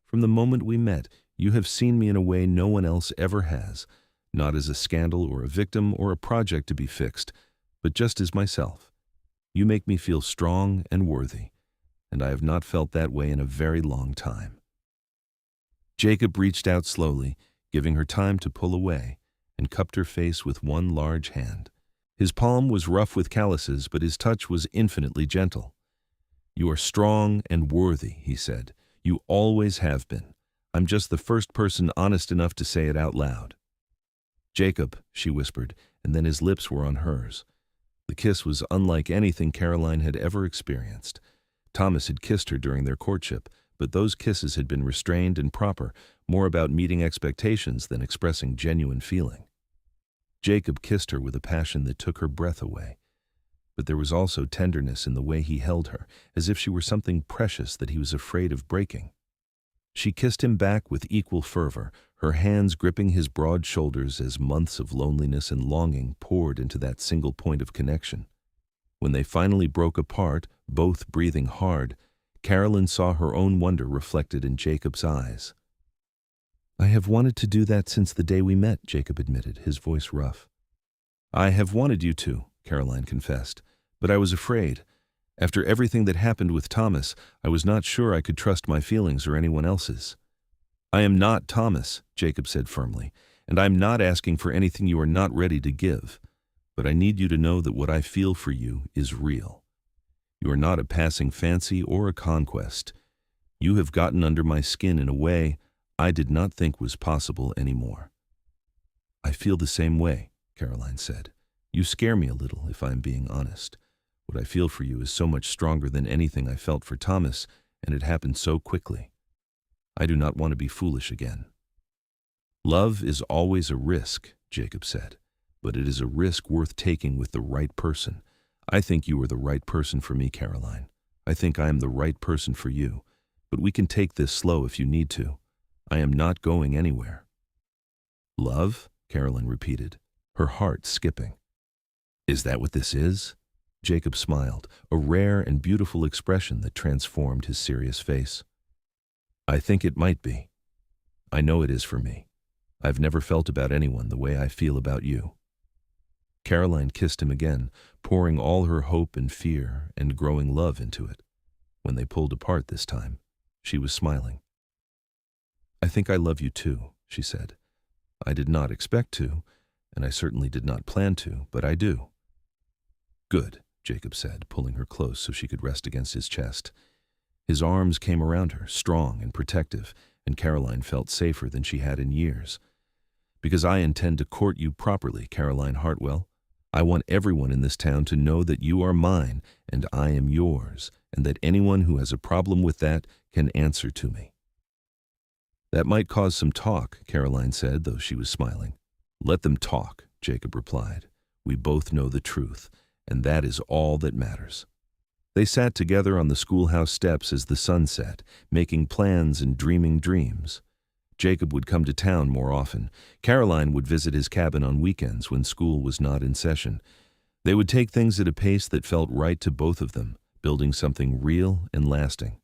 From the moment we met, you have seen me in a way no one else ever has, not as a scandal or a victim or a project to be fixed, but just as myself. You make me feel strong and worthy, and I have not felt that way in a very long time. Jacob reached out slowly, giving her time to pull away, and cupped her face with one large hand. His palm was rough with calluses, but his touch was infinitely gentle. You are strong and worthy, he said. You always have been. I'm just the first person honest enough to say it out loud. Jacob, she whispered, and then his lips were on hers. The kiss was unlike anything Caroline had ever experienced. Thomas had kissed her during their courtship, but those kisses had been restrained and proper, more about meeting expectations than expressing genuine feeling. Jacob kissed her with a passion that took her breath away. But there was also tenderness in the way he held her, as if she were something precious that he was afraid of breaking. She kissed him back with equal fervor, her hands gripping his broad shoulders as months of loneliness and longing poured into that single point of connection. When they finally broke apart, both breathing hard, Caroline saw her own wonder reflected in Jacob's eyes. I have wanted to do that since the day we met, Jacob admitted, his voice rough. I have wanted you to, Caroline confessed, but I was afraid. After everything that happened with Thomas, I was not sure I could trust my feelings or anyone else's. I am not Thomas, Jacob said firmly, and I'm not asking for anything you are not ready to give. But I need you to know that what I feel for you is real. You are not a passing fancy or a conquest. You have gotten under my skin in a way I did not think was possible anymore. I feel the same way, Caroline said. You scare me a little, if I'm being honest. What I feel for you is so much stronger than anything I felt for Thomas, and it happened so quickly. I do not want to be foolish again. Love is always a risk, Jacob said, but it is a risk worth taking with the right person. I think you are the right person for me, Caroline. I think I am the right person for you, but we can take this slow if you need to. I am not going anywhere. Love? Caroline repeated, her heart skipping. Is that what this is? Jacob smiled, a rare and beautiful expression that transformed his serious face. I think it might be. I know it is for me. I've never felt about anyone the way I feel about you. Caroline kissed him again, pouring all her hope and fear and growing love into it. When they pulled apart this time, she was smiling. I think I love you too, she said. I did not expect to, and I certainly did not plan to, but I do. Good, Jacob said, pulling her close so she could rest against his chest. His arms came around her, strong and protective, and Caroline felt safer than she had in years. Because I intend to court you properly, Caroline Hartwell. I want everyone in this town to know that you are mine and I am yours, and that anyone who has a problem with that can answer to me. That might cause some talk, Caroline said, though she was smiling. Let them talk, Jacob replied. We both know the truth, and that is all that matters. They sat together on the schoolhouse steps as the sun set, making plans and dreaming dreams. Jacob would come to town more often. Caroline would visit his cabin on weekends when school was not in session. They would take things at a pace that felt right to both of them, building something real and lasting.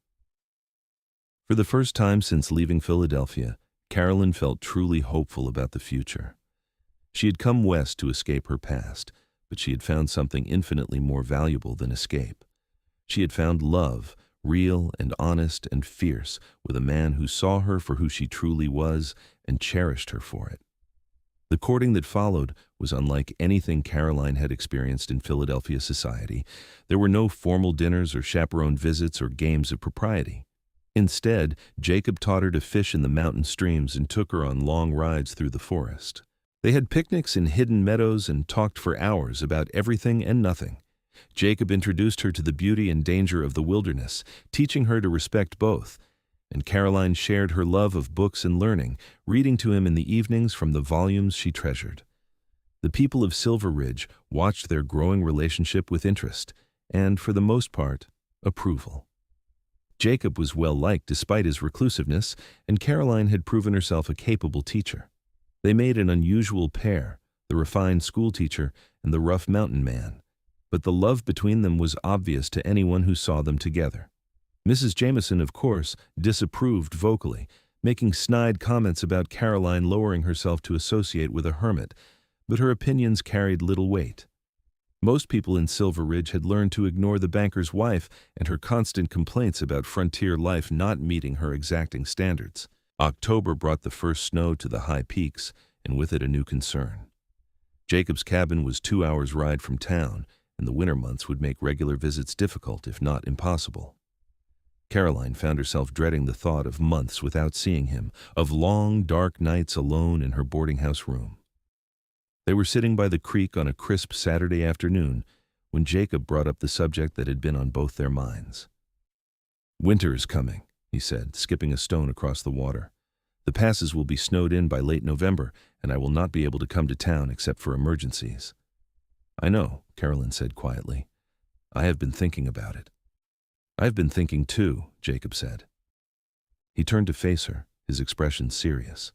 For the first time since leaving Philadelphia, Carolyn felt truly hopeful about the future. She had come west to escape her past, but she had found something infinitely more valuable than escape. She had found love, real and honest and fierce, with a man who saw her for who she truly was and cherished her for it. The courting that followed was unlike anything Caroline had experienced in Philadelphia society. There were no formal dinners or chaperoned visits or games of propriety. Instead, Jacob taught her to fish in the mountain streams and took her on long rides through the forest. They had picnics in hidden meadows and talked for hours about everything and nothing. Jacob introduced her to the beauty and danger of the wilderness, teaching her to respect both, and Caroline shared her love of books and learning, reading to him in the evenings from the volumes she treasured. The people of Silver Ridge watched their growing relationship with interest and, for the most part, approval. Jacob was well-liked despite his reclusiveness, and Caroline had proven herself a capable teacher. They made an unusual pair, the refined schoolteacher and the rough mountain man. But the love between them was obvious to anyone who saw them together. Mrs. Jameson, of course, disapproved vocally, making snide comments about Caroline lowering herself to associate with a hermit, but her opinions carried little weight. Most people in Silver Ridge had learned to ignore the banker's wife and her constant complaints about frontier life not meeting her exacting standards. October brought the first snow to the high peaks, and with it a new concern. Jacob's cabin was 2 hours' ride from town, and the winter months would make regular visits difficult, if not impossible. Caroline found herself dreading the thought of months without seeing him, of long, dark nights alone in her boarding-house room. They were sitting by the creek on a crisp Saturday afternoon when Jacob brought up the subject that had been on both their minds. "Winter is coming," he said, skipping a stone across the water. "The passes will be snowed in by late November, and I will not be able to come to town except for emergencies." "I know," Caroline said quietly. "I have been thinking about it." "I've been thinking too," Jacob said. He turned to face her, his expression serious.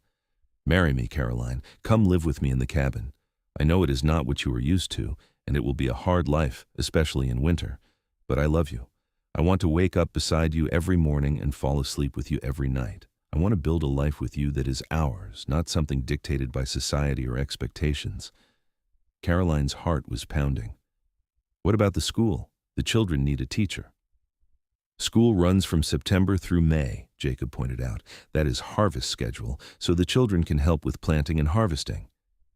"Marry me, Caroline. Come live with me in the cabin. I know it is not what you are used to, and it will be a hard life, especially in winter. But I love you. I want to wake up beside you every morning and fall asleep with you every night. I want to build a life with you that is ours, not something dictated by society or expectations." Caroline's heart was pounding. "What about the school? The children need a teacher." "School runs from September through May," Jacob pointed out. "That is harvest schedule, so the children can help with planting and harvesting.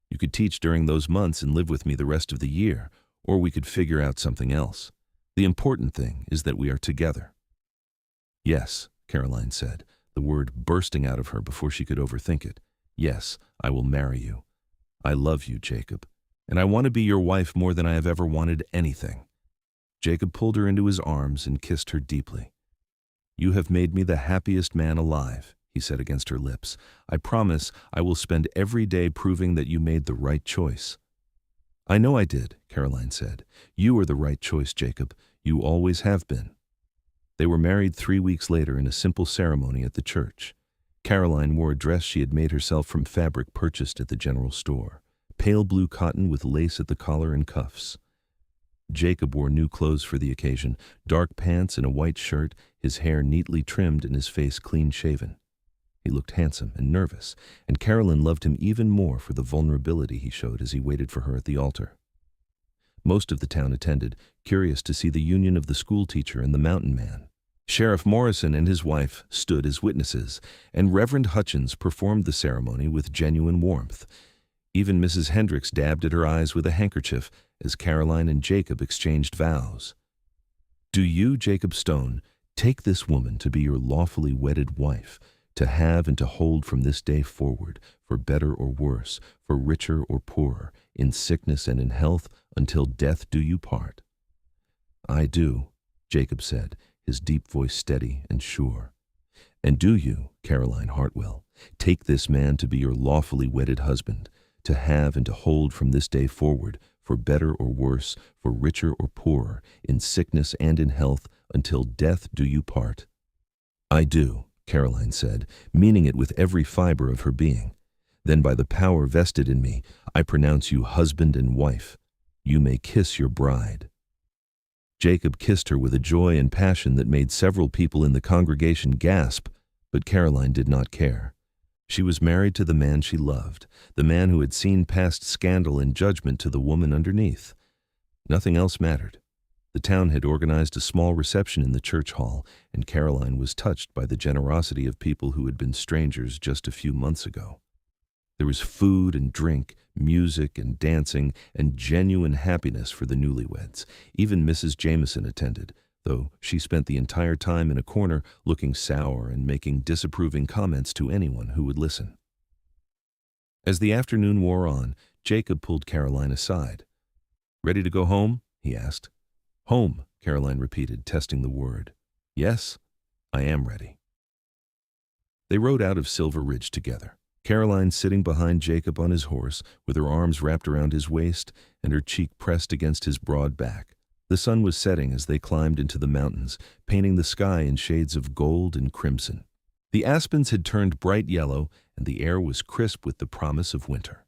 You could teach during those months and live with me the rest of the year, or we could figure out something else. The important thing is that we are together." "Yes," Caroline said, the word bursting out of her before she could overthink it. "Yes, I will marry you. I love you, Jacob, and I want to be your wife more than I have ever wanted anything." Jacob pulled her into his arms and kissed her deeply. "You have made me the happiest man alive," he said against her lips. "I promise I will spend every day proving that you made the right choice." "I know I did," Caroline said. "You are the right choice, Jacob. You always have been." They were married 3 weeks later in a simple ceremony at the church. Caroline wore a dress she had made herself from fabric purchased at the general store, pale blue cotton with lace at the collar and cuffs. Jacob wore new clothes for the occasion, dark pants and a white shirt, his hair neatly trimmed and his face clean-shaven. He looked handsome and nervous, and Caroline loved him even more for the vulnerability he showed as he waited for her at the altar. Most of the town attended, curious to see the union of the schoolteacher and the mountain man. Sheriff Morrison and his wife stood as witnesses, and Reverend Hutchins performed the ceremony with genuine warmth. Even Mrs. Hendricks dabbed at her eyes with a handkerchief as Caroline and Jacob exchanged vows. "Do you, Jacob Stone, take this woman to be your lawfully wedded wife, to have and to hold from this day forward, for better or worse, for richer or poorer, in sickness and in health, until death do you part?" "I do," Jacob said, his deep voice steady and sure. "And do you, Caroline Hartwell, take this man to be your lawfully wedded husband, to have and to hold from this day forward, for better or worse, for richer or poorer, in sickness and in health, until death do you part." "I do," Caroline said, meaning it with every fiber of her being. "Then by the power vested in me, I pronounce you husband and wife. You may kiss your bride." Jacob kissed her with a joy and passion that made several people in the congregation gasp, but Caroline did not care. She was married to the man she loved, the man who had seen past scandal and judgment to the woman underneath. Nothing else mattered. The town had organized a small reception in the church hall, and Caroline was touched by the generosity of people who had been strangers just a few months ago. There was food and drink, music and dancing, and genuine happiness for the newlyweds. Even Mrs. Jameson attended, though she spent the entire time in a corner looking sour and making disapproving comments to anyone who would listen. As the afternoon wore on, Jacob pulled Caroline aside. "Ready to go home?" he asked. "Home," Caroline repeated, testing the word. "Yes, I am ready." They rode out of Silver Ridge together, Caroline sitting behind Jacob on his horse, with her arms wrapped around his waist and her cheek pressed against his broad back. The sun was setting as they climbed into the mountains, painting the sky in shades of gold and crimson. The aspens had turned bright yellow, and the air was crisp with the promise of winter.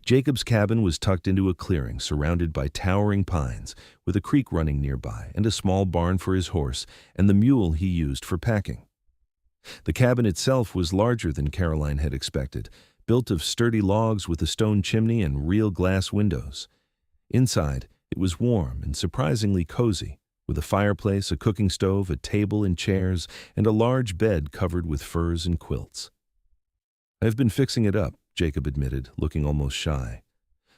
Jacob's cabin was tucked into a clearing surrounded by towering pines, with a creek running nearby and a small barn for his horse and the mule he used for packing. The cabin itself was larger than Caroline had expected, built of sturdy logs with a stone chimney and real glass windows. Inside, it was warm and surprisingly cozy, with a fireplace, a cooking stove, a table and chairs, and a large bed covered with furs and quilts. "I've been fixing it up," Jacob admitted, looking almost shy.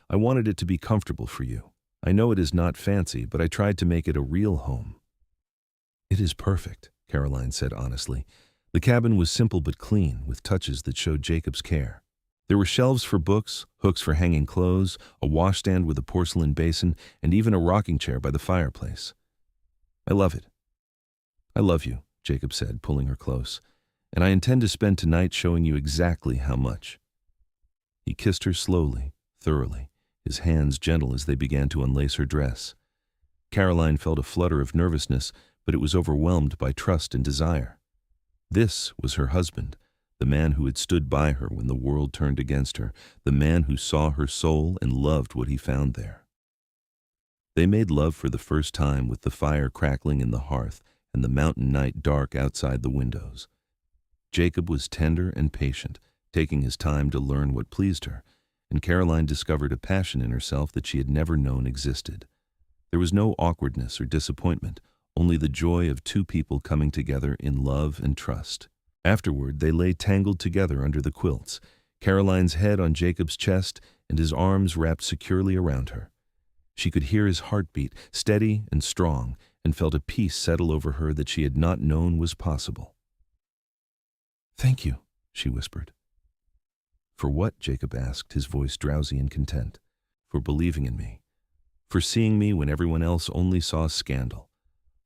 "I wanted it to be comfortable for you. I know it is not fancy, but I tried to make it a real home." "It is perfect," Caroline said honestly. The cabin was simple but clean, with touches that showed Jacob's care. There were shelves for books, hooks for hanging clothes, a washstand with a porcelain basin, and even a rocking chair by the fireplace. "I love it." "I love you," Jacob said, pulling her close, "and I intend to spend tonight showing you exactly how much." He kissed her slowly, thoroughly, his hands gentle as they began to unlace her dress. Caroline felt a flutter of nervousness, but it was overwhelmed by trust and desire. This was her husband, the man who had stood by her when the world turned against her, the man who saw her soul and loved what he found there. They made love for the first time with the fire crackling in the hearth and the mountain night dark outside the windows. Jacob was tender and patient, taking his time to learn what pleased her, and Caroline discovered a passion in herself that she had never known existed. There was no awkwardness or disappointment, only the joy of two people coming together in love and trust. Afterward, they lay tangled together under the quilts, Caroline's head on Jacob's chest and his arms wrapped securely around her. She could hear his heartbeat, steady and strong, and felt a peace settle over her that she had not known was possible. "Thank you," she whispered. "For what?" Jacob asked, his voice drowsy and content. "For believing in me. For seeing me when everyone else only saw scandal.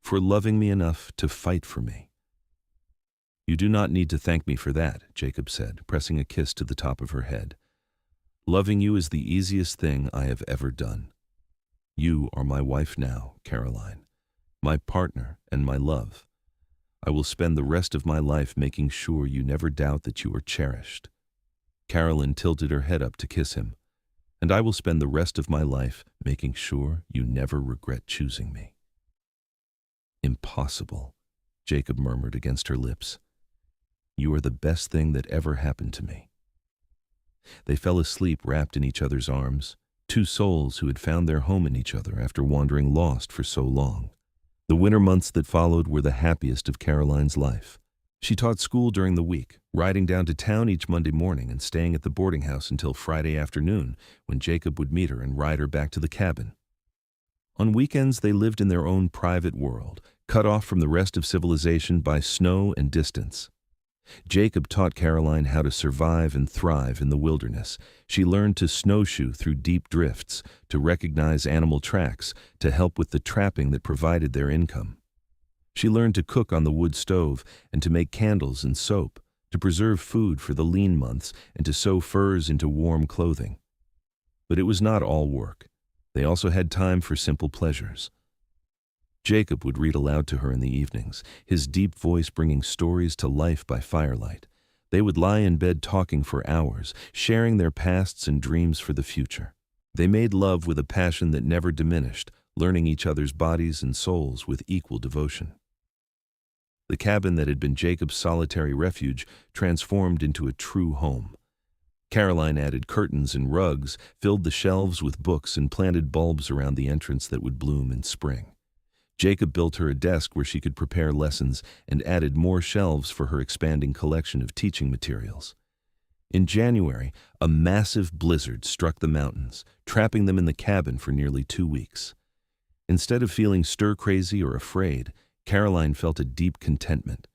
For loving me enough to fight for me." "You do not need to thank me for that," Jacob said, pressing a kiss to the top of her head. "Loving you is the easiest thing I have ever done. You are my wife now, Caroline, my partner and my love. I will spend the rest of my life making sure you never doubt that you are cherished." Caroline tilted her head up to kiss him. "And I will spend the rest of my life making sure you never regret choosing me." "Impossible," Jacob murmured against her lips. "You are the best thing that ever happened to me." They fell asleep wrapped in each other's arms, two souls who had found their home in each other after wandering lost for so long. The winter months that followed were the happiest of Caroline's life. She taught school during the week, riding down to town each Monday morning and staying at the boarding house until Friday afternoon, when Jacob would meet her and ride her back to the cabin. On weekends, they lived in their own private world, cut off from the rest of civilization by snow and distance. Jacob taught Caroline how to survive and thrive in the wilderness. She learned to snowshoe through deep drifts, to recognize animal tracks, to help with the trapping that provided their income. She learned to cook on the wood stove and to make candles and soap, to preserve food for the lean months and to sew furs into warm clothing. But it was not all work. They also had time for simple pleasures. Jacob would read aloud to her in the evenings, his deep voice bringing stories to life by firelight. They would lie in bed talking for hours, sharing their pasts and dreams for the future. They made love with a passion that never diminished, learning each other's bodies and souls with equal devotion. The cabin that had been Jacob's solitary refuge transformed into a true home. Caroline added curtains and rugs, filled the shelves with books, and planted bulbs around the entrance that would bloom in spring. Jacob built her a desk where she could prepare lessons and added more shelves for her expanding collection of teaching materials. In January, a massive blizzard struck the mountains, trapping them in the cabin for nearly 2 weeks. Instead of feeling stir-crazy or afraid, Caroline felt a deep contentment.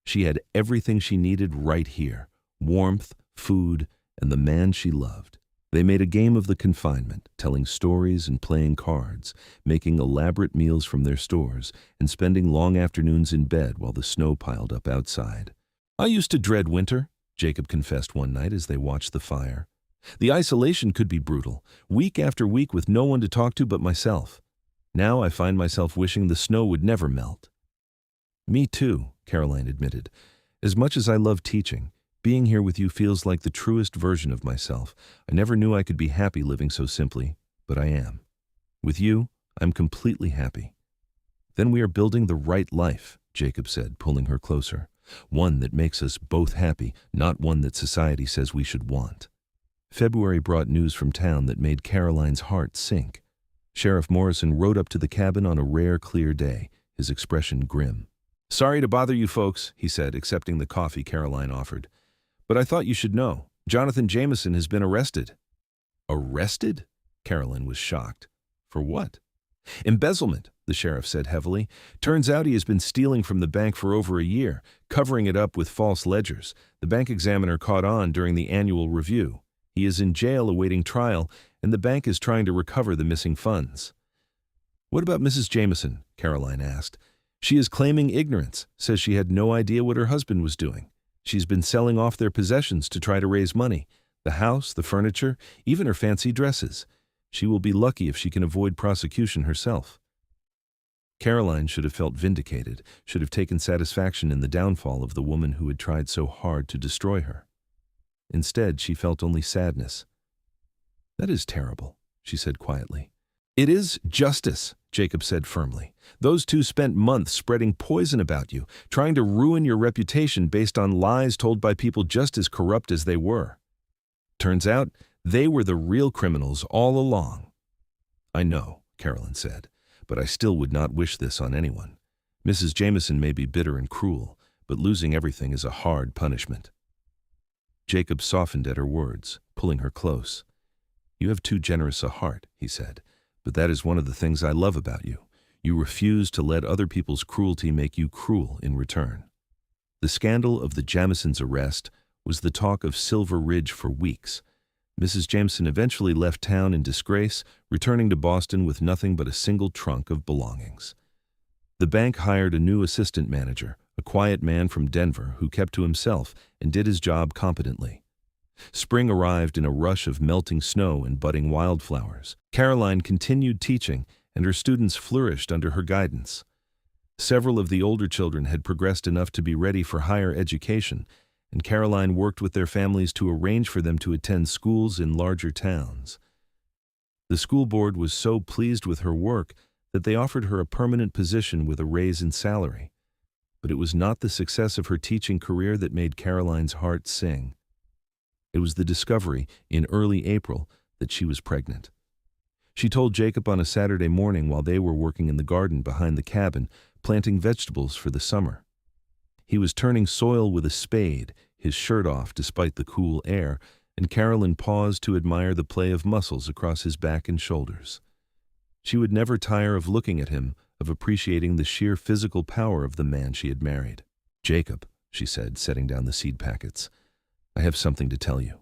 She had everything she needed right here: warmth, food, and the man she loved. They made a game of the confinement, telling stories and playing cards, making elaborate meals from their stores, and spending long afternoons in bed while the snow piled up outside. "I used to dread winter," Jacob confessed one night as they watched the fire. "The isolation could be brutal, week after week with no one to talk to but myself. Now I find myself wishing the snow would never melt." "Me too," Caroline admitted. "As much as I love teaching, being here with you feels like the truest version of myself. I never knew I could be happy living so simply, but I am. With you, I'm completely happy." "Then we are building the right life," Jacob said, pulling her closer. "One that makes us both happy, not one that society says we should want." February brought news from town that made Caroline's heart sink. Sheriff Morrison rode up to the cabin on a rare, clear day, his expression grim. "Sorry to bother you folks," he said, accepting the coffee Caroline offered. "But I thought you should know. Jonathan Jameson has been arrested." "Arrested?" Caroline was shocked. "For what?" "Embezzlement," the sheriff said heavily. "Turns out he has been stealing from the bank for over a year, covering it up with false ledgers. The bank examiner caught on during the annual review. He is in jail awaiting trial, and the bank is trying to recover the missing funds." "What about Mrs. Jameson?" Caroline asked. "She is claiming ignorance, says she had no idea what her husband was doing. She's been selling off their possessions to try to raise money, the house, the furniture, even her fancy dresses. She will be lucky if she can avoid prosecution herself." Caroline should have felt vindicated, should have taken satisfaction in the downfall of the woman who had tried so hard to destroy her. Instead, she felt only sadness. "That is terrible," she said quietly. "It is justice," Jacob said firmly. "Those two spent months spreading poison about you, trying to ruin your reputation based on lies told by people just as corrupt as they were. Turns out, they were the real criminals all along." "I know," Caroline said, "but I still would not wish this on anyone. Mrs. Jameson may be bitter and cruel, but losing everything is a hard punishment." Jacob softened at her words, pulling her close. "You have too generous a heart," he said, "but that is one of the things I love about you. You refuse to let other people's cruelty make you cruel in return." The scandal of the Jamisons' arrest was the talk of Silver Ridge for weeks. Mrs. Jameson eventually left town in disgrace, returning to Boston with nothing but a single trunk of belongings. The bank hired a new assistant manager, a quiet man from Denver who kept to himself and did his job competently. Spring arrived in a rush of melting snow and budding wildflowers. Caroline continued teaching, and her students flourished under her guidance. Several of the older children had progressed enough to be ready for higher education, and Caroline worked with their families to arrange for them to attend schools in larger towns. The school board was so pleased with her work that they offered her a permanent position with a raise in salary. But it was not the success of her teaching career that made Caroline's heart sing. It was the discovery, in early April, that she was pregnant. She told Jacob on a Saturday morning while they were working in the garden behind the cabin, planting vegetables for the summer. He was turning soil with a spade, his shirt off despite the cool air, and Caroline paused to admire the play of muscles across his back and shoulders. She would never tire of looking at him, of appreciating the sheer physical power of the man she had married. "Jacob," she said, setting down the seed packets, "I have something to tell you."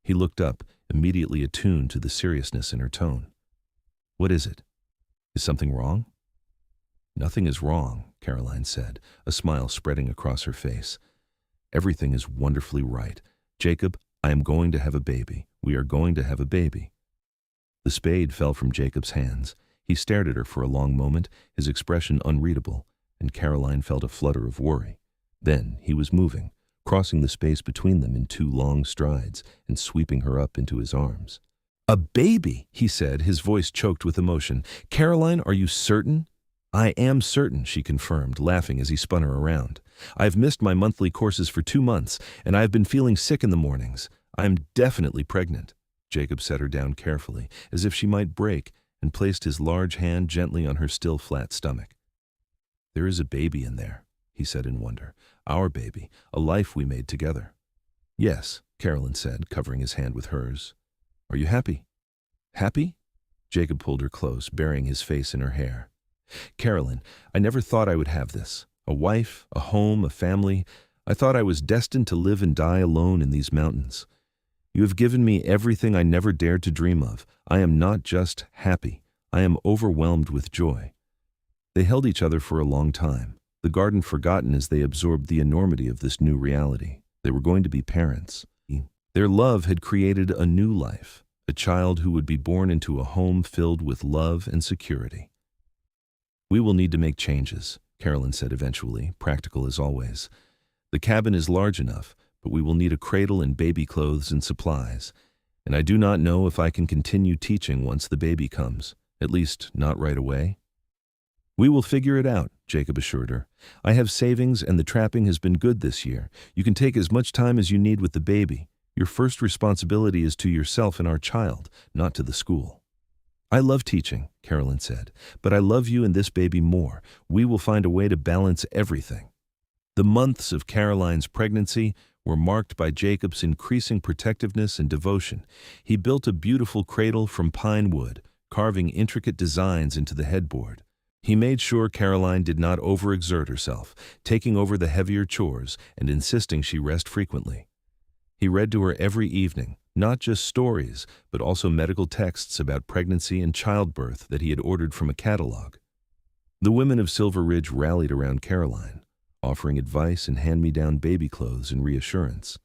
He looked up, immediately attuned to the seriousness in her tone. "What is it? Is something wrong?" "Nothing is wrong," Caroline said, a smile spreading across her face. "Everything is wonderfully right. Jacob, I am going to have a baby. We are going to have a baby." The spade fell from Jacob's hands. He stared at her for a long moment, his expression unreadable, and Caroline felt a flutter of worry. Then he was moving, crossing the space between them in 2 long strides and sweeping her up into his arms. "A baby," he said, his voice choked with emotion. "Caroline, are you certain?" "I am certain," she confirmed, laughing as he spun her around. "I've missed my monthly courses for 2 months, and I've been feeling sick in the mornings. I'm definitely pregnant." Jacob set her down carefully, as if she might break, and placed his large hand gently on her still flat stomach. "There is a baby in there," he said in wonder. "Our baby, a life we made together." "Yes," Caroline said, covering his hand with hers. "Are you happy?" "Happy?" Jacob pulled her close, burying his face in her hair. "Caroline, I never thought I would have this. A wife, a home, a family. I thought I was destined to live and die alone in these mountains. You have given me everything I never dared to dream of. I am not just happy. I am overwhelmed with joy." They held each other for a long time, the garden forgotten as they absorbed the enormity of this new reality. They were going to be parents. Their love had created a new life, a child who would be born into a home filled with love and security. "We will need to make changes," Caroline said eventually, practical as always. "The cabin is large enough, but we will need a cradle and baby clothes and supplies. And I do not know if I can continue teaching once the baby comes, at least not right away." "We will figure it out," Jacob assured her. "I have savings and the trapping has been good this year. You can take as much time as you need with the baby. Your first responsibility is to yourself and our child, not to the school." "I love teaching," Caroline said, "but I love you and this baby more. We will find a way to balance everything." The months of Caroline's pregnancy were marked by Jacob's increasing protectiveness and devotion. He built a beautiful cradle from pine wood, carving intricate designs into the headboard. He made sure Caroline did not overexert herself, taking over the heavier chores and insisting she rest frequently. He read to her every evening, not just stories, but also medical texts about pregnancy and childbirth that he had ordered from a catalog. The women of Silver Ridge rallied around Caroline, offering advice and hand-me-down baby clothes and reassurance.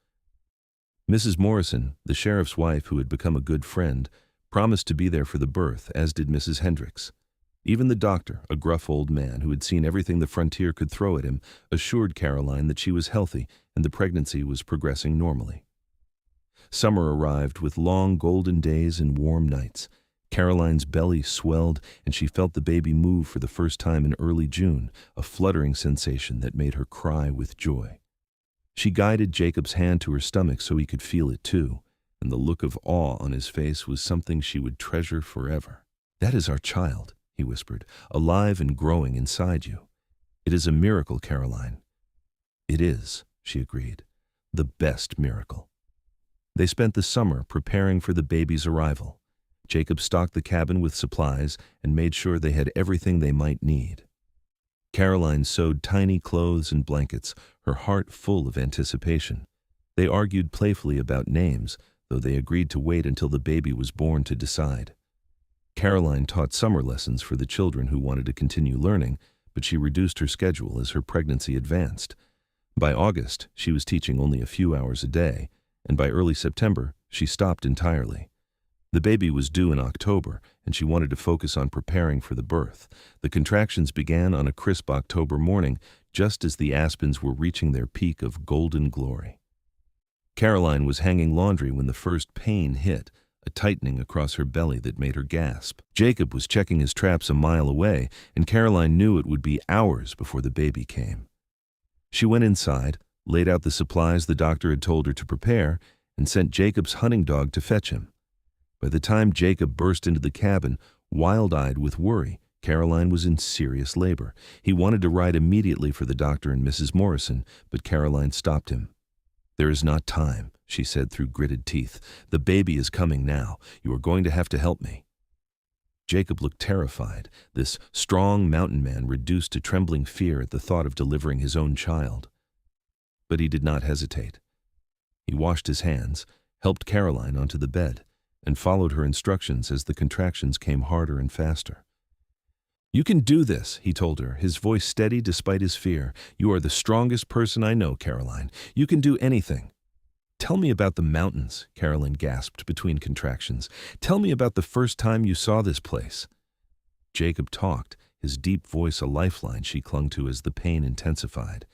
Mrs. Morrison, the sheriff's wife who had become a good friend, promised to be there for the birth, as did Mrs. Hendricks. Even the doctor, a gruff old man who had seen everything the frontier could throw at him, assured Caroline that she was healthy and the pregnancy was progressing normally. Summer arrived with long golden days and warm nights. Caroline's belly swelled, and she felt the baby move for the first time in early June, a fluttering sensation that made her cry with joy. She guided Jacob's hand to her stomach so he could feel it too, and the look of awe on his face was something she would treasure forever. "That is our child," he whispered, "alive and growing inside you. It is a miracle, Caroline." "It is," she agreed, "the best miracle." They spent the summer preparing for the baby's arrival. Jacob stocked the cabin with supplies and made sure they had everything they might need. Caroline sewed tiny clothes and blankets, her heart full of anticipation. They argued playfully about names, though they agreed to wait until the baby was born to decide. Caroline taught summer lessons for the children who wanted to continue learning, but she reduced her schedule as her pregnancy advanced. By August, she was teaching only a few hours a day, and by early September, she stopped entirely. The baby was due in October, and she wanted to focus on preparing for the birth. The contractions began on a crisp October morning, just as the aspens were reaching their peak of golden glory. Caroline was hanging laundry when the first pain hit, a tightening across her belly that made her gasp. Jacob was checking his traps a mile away, and Caroline knew it would be hours before the baby came. She went inside, laid out the supplies the doctor had told her to prepare, and sent Jacob's hunting dog to fetch him. By the time Jacob burst into the cabin, wild-eyed with worry, Caroline was in serious labor. He wanted to ride immediately for the doctor and Mrs. Morrison, but Caroline stopped him. "There is not time," she said through gritted teeth. "The baby is coming now. You are going to have to help me." Jacob looked terrified, this strong mountain man reduced to trembling fear at the thought of delivering his own child. But he did not hesitate. He washed his hands, helped Caroline onto the bed, and followed her instructions as the contractions came harder and faster. "You can do this," he told her, his voice steady despite his fear. "You are the strongest person I know, Caroline. You can do anything." Tell me about the mountains, Carolyn gasped between contractions. Tell me about the first time you saw this place. Jacob talked, his deep voice a lifeline she clung to as the pain intensified.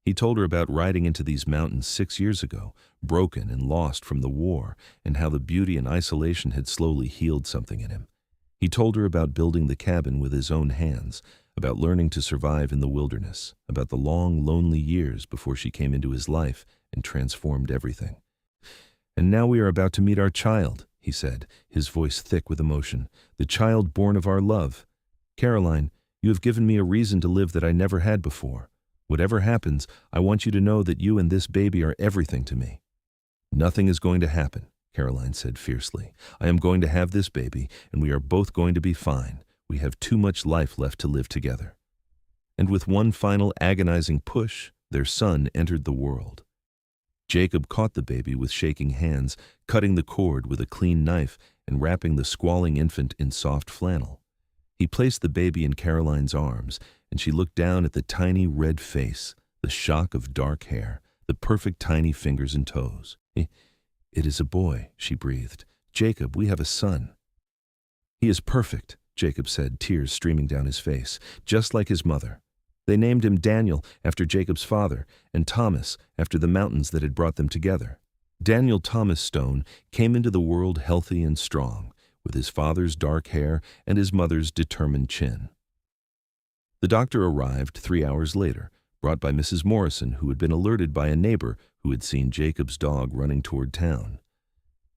He told her about riding into these mountains 6 years ago, broken and lost from the war, and how the beauty and isolation had slowly healed something in him. He told her about building the cabin with his own hands, about learning to survive in the wilderness, about the long, lonely years before she came into his life and transformed everything. "And now we are about to meet our child," he said, his voice thick with emotion, "the child born of our love. Caroline, you have given me a reason to live that I never had before. Whatever happens, I want you to know that you and this baby are everything to me." "Nothing is going to happen," Caroline said fiercely. "I am going to have this baby, and we are both going to be fine. We have too much life left to live together." And with one final agonizing push, their son entered the world. Jacob caught the baby with shaking hands, cutting the cord with a clean knife and wrapping the squalling infant in soft flannel. He placed the baby in Caroline's arms, and she looked down at the tiny red face, the shock of dark hair, the perfect tiny fingers and toes. "It is a boy," she breathed. "Jacob, we have a son." "He is perfect," Jacob said, tears streaming down his face, "just like his mother. They named him Daniel after Jacob's father, and Thomas after the mountains that had brought them together. Daniel Thomas Stone came into the world healthy and strong, with his father's dark hair and his mother's determined chin." The doctor arrived 3 hours later, brought by Mrs. Morrison, who had been alerted by a neighbor who had seen Jacob's dog running toward town.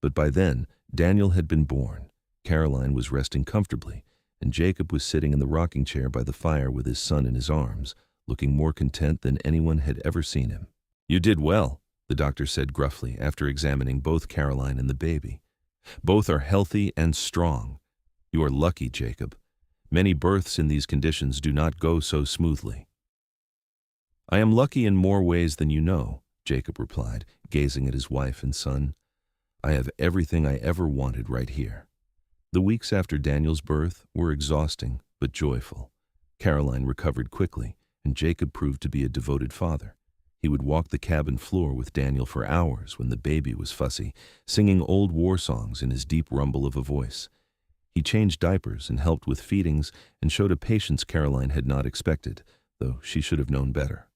But by then, Daniel had been born, Caroline was resting comfortably, and Jacob was sitting in the rocking chair by the fire with his son in his arms, looking more content than anyone had ever seen him. "You did well," the doctor said gruffly after examining both Caroline and the baby. "Both are healthy and strong. You are lucky, Jacob. Many births in these conditions do not go so smoothly." "I am lucky in more ways than you know," Jacob replied, gazing at his wife and son. "I have everything I ever wanted right here." The weeks after Daniel's birth were exhausting but joyful. Caroline recovered quickly, and Jacob proved to be a devoted father. He would walk the cabin floor with Daniel for hours when the baby was fussy, singing old war songs in his deep rumble of a voice. He changed diapers and helped with feedings and showed a patience Caroline had not expected, though she should have known better.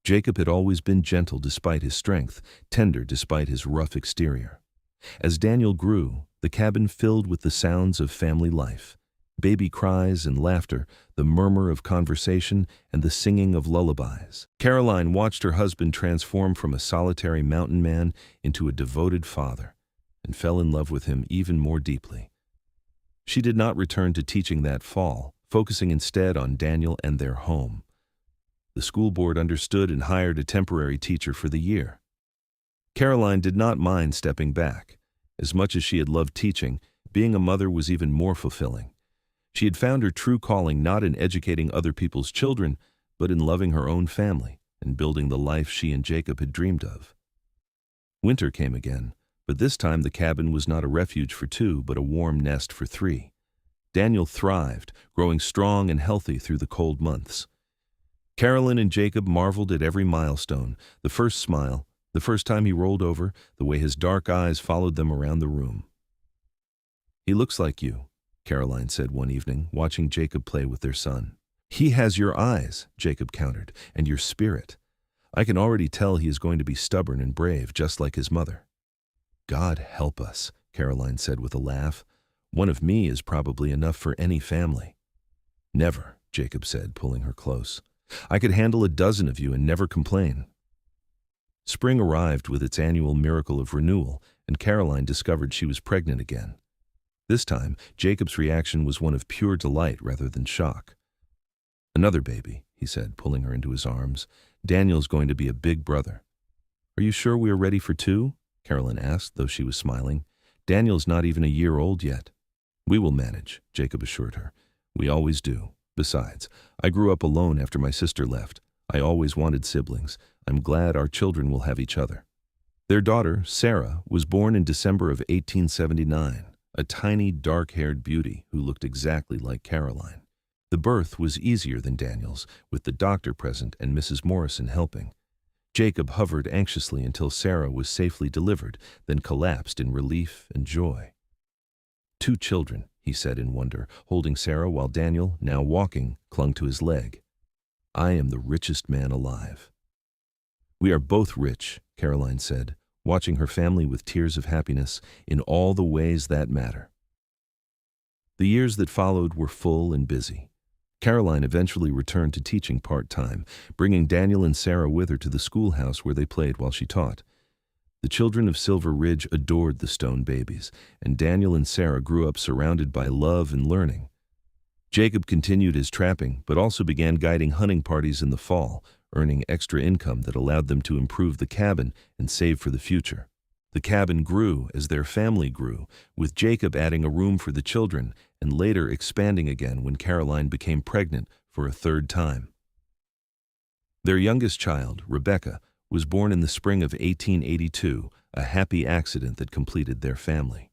Jacob had always been gentle despite his strength, tender despite his rough exterior. As Daniel grew, the cabin filled with the sounds of family life. Baby cries and laughter, the murmur of conversation, and the singing of lullabies. Caroline watched her husband transform from a solitary mountain man into a devoted father, and fell in love with him even more deeply. She did not return to teaching that fall, focusing instead on Daniel and their home. The school board understood and hired a temporary teacher for the year. Caroline did not mind stepping back. As much as she had loved teaching, being a mother was even more fulfilling. She had found her true calling not in educating other people's children, but in loving her own family and building the life she and Jacob had dreamed of. Winter came again, but this time the cabin was not a refuge for two, but a warm nest for three. Daniel thrived, growing strong and healthy through the cold months. Carolyn and Jacob marveled at every milestone, the first smile, the first time he rolled over, the way his dark eyes followed them around the room. "He looks like you," Caroline said one evening, watching Jacob play with their son. "He has your eyes," Jacob countered, "and your spirit. I can already tell he is going to be stubborn and brave, just like his mother." "God help us," Caroline said with a laugh. "One of me is probably enough for any family." "Never," Jacob said, pulling her close. "I could handle a dozen of you and never complain." Spring arrived with its annual miracle of renewal, and Caroline discovered she was pregnant again. This time, Jacob's reaction was one of pure delight rather than shock. "Another baby," he said, pulling her into his arms. "Daniel's going to be a big brother." "Are you sure we are ready for two?" Caroline asked, though she was smiling. "Daniel's not even a year old yet." "We will manage," Jacob assured her. "We always do. Besides, I grew up alone after my sister left. I always wanted siblings. I'm glad our children will have each other." Their daughter, Sarah, was born in December of 1879, a tiny, dark-haired beauty who looked exactly like Caroline. The birth was easier than Daniel's, with the doctor present and Mrs. Morrison helping. Jacob hovered anxiously until Sarah was safely delivered, then collapsed in relief and joy. "Two children," he said in wonder, holding Sarah while Daniel, now walking, clung to his leg. "I am the richest man alive." "We are both rich," Caroline said, watching her family with tears of happiness in all the ways that matter. The years that followed were full and busy. Caroline eventually returned to teaching part-time, bringing Daniel and Sarah with her to the schoolhouse where they played while she taught. The children of Silver Ridge adored the stone babies, and Daniel and Sarah grew up surrounded by love and learning. Jacob continued his trapping, but also began guiding hunting parties in the fall, earning extra income that allowed them to improve the cabin and save for the future. The cabin grew as their family grew, with Jacob adding a room for the children and later expanding again when Caroline became pregnant for a third time. Their youngest child, Rebecca, was born in the spring of 1882, a happy accident that completed their family.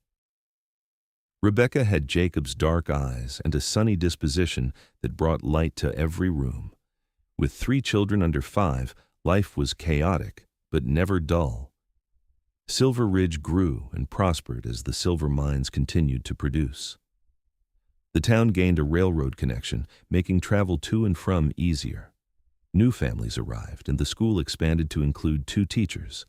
Rebecca had Jacob's dark eyes and a sunny disposition that brought light to every room. With 3 children under 5, life was chaotic, but never dull. Silver Ridge grew and prospered as the silver mines continued to produce. The town gained a railroad connection, making travel to and from easier. New families arrived, and the school expanded to include 2 teachers.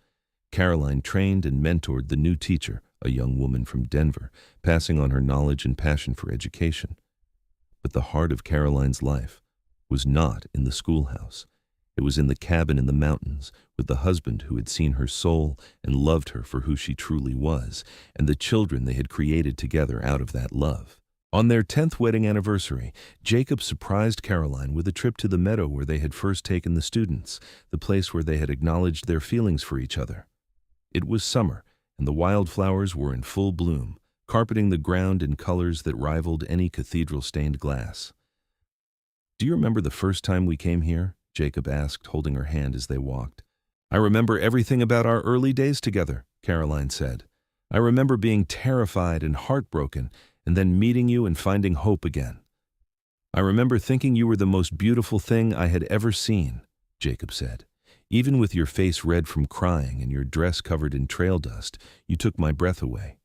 Caroline trained and mentored the new teacher, a young woman from Denver, passing on her knowledge and passion for education. But the heart of Caroline's life was not in the schoolhouse. It was in the cabin in the mountains, with the husband who had seen her soul and loved her for who she truly was, and the children they had created together out of that love. On their 10th wedding anniversary, Jacob surprised Caroline with a trip to the meadow where they had first taken the students, the place where they had acknowledged their feelings for each other. It was summer, and the wildflowers were in full bloom, carpeting the ground in colors that rivaled any cathedral-stained glass. "Do you remember the first time we came here?" Jacob asked, holding her hand as they walked. "I remember everything about our early days together," Caroline said. "I remember being terrified and heartbroken, and then meeting you and finding hope again. I remember thinking you were the most beautiful thing I had ever seen," Jacob said. "Even with your face red from crying and your dress covered in trail dust, you took my breath away.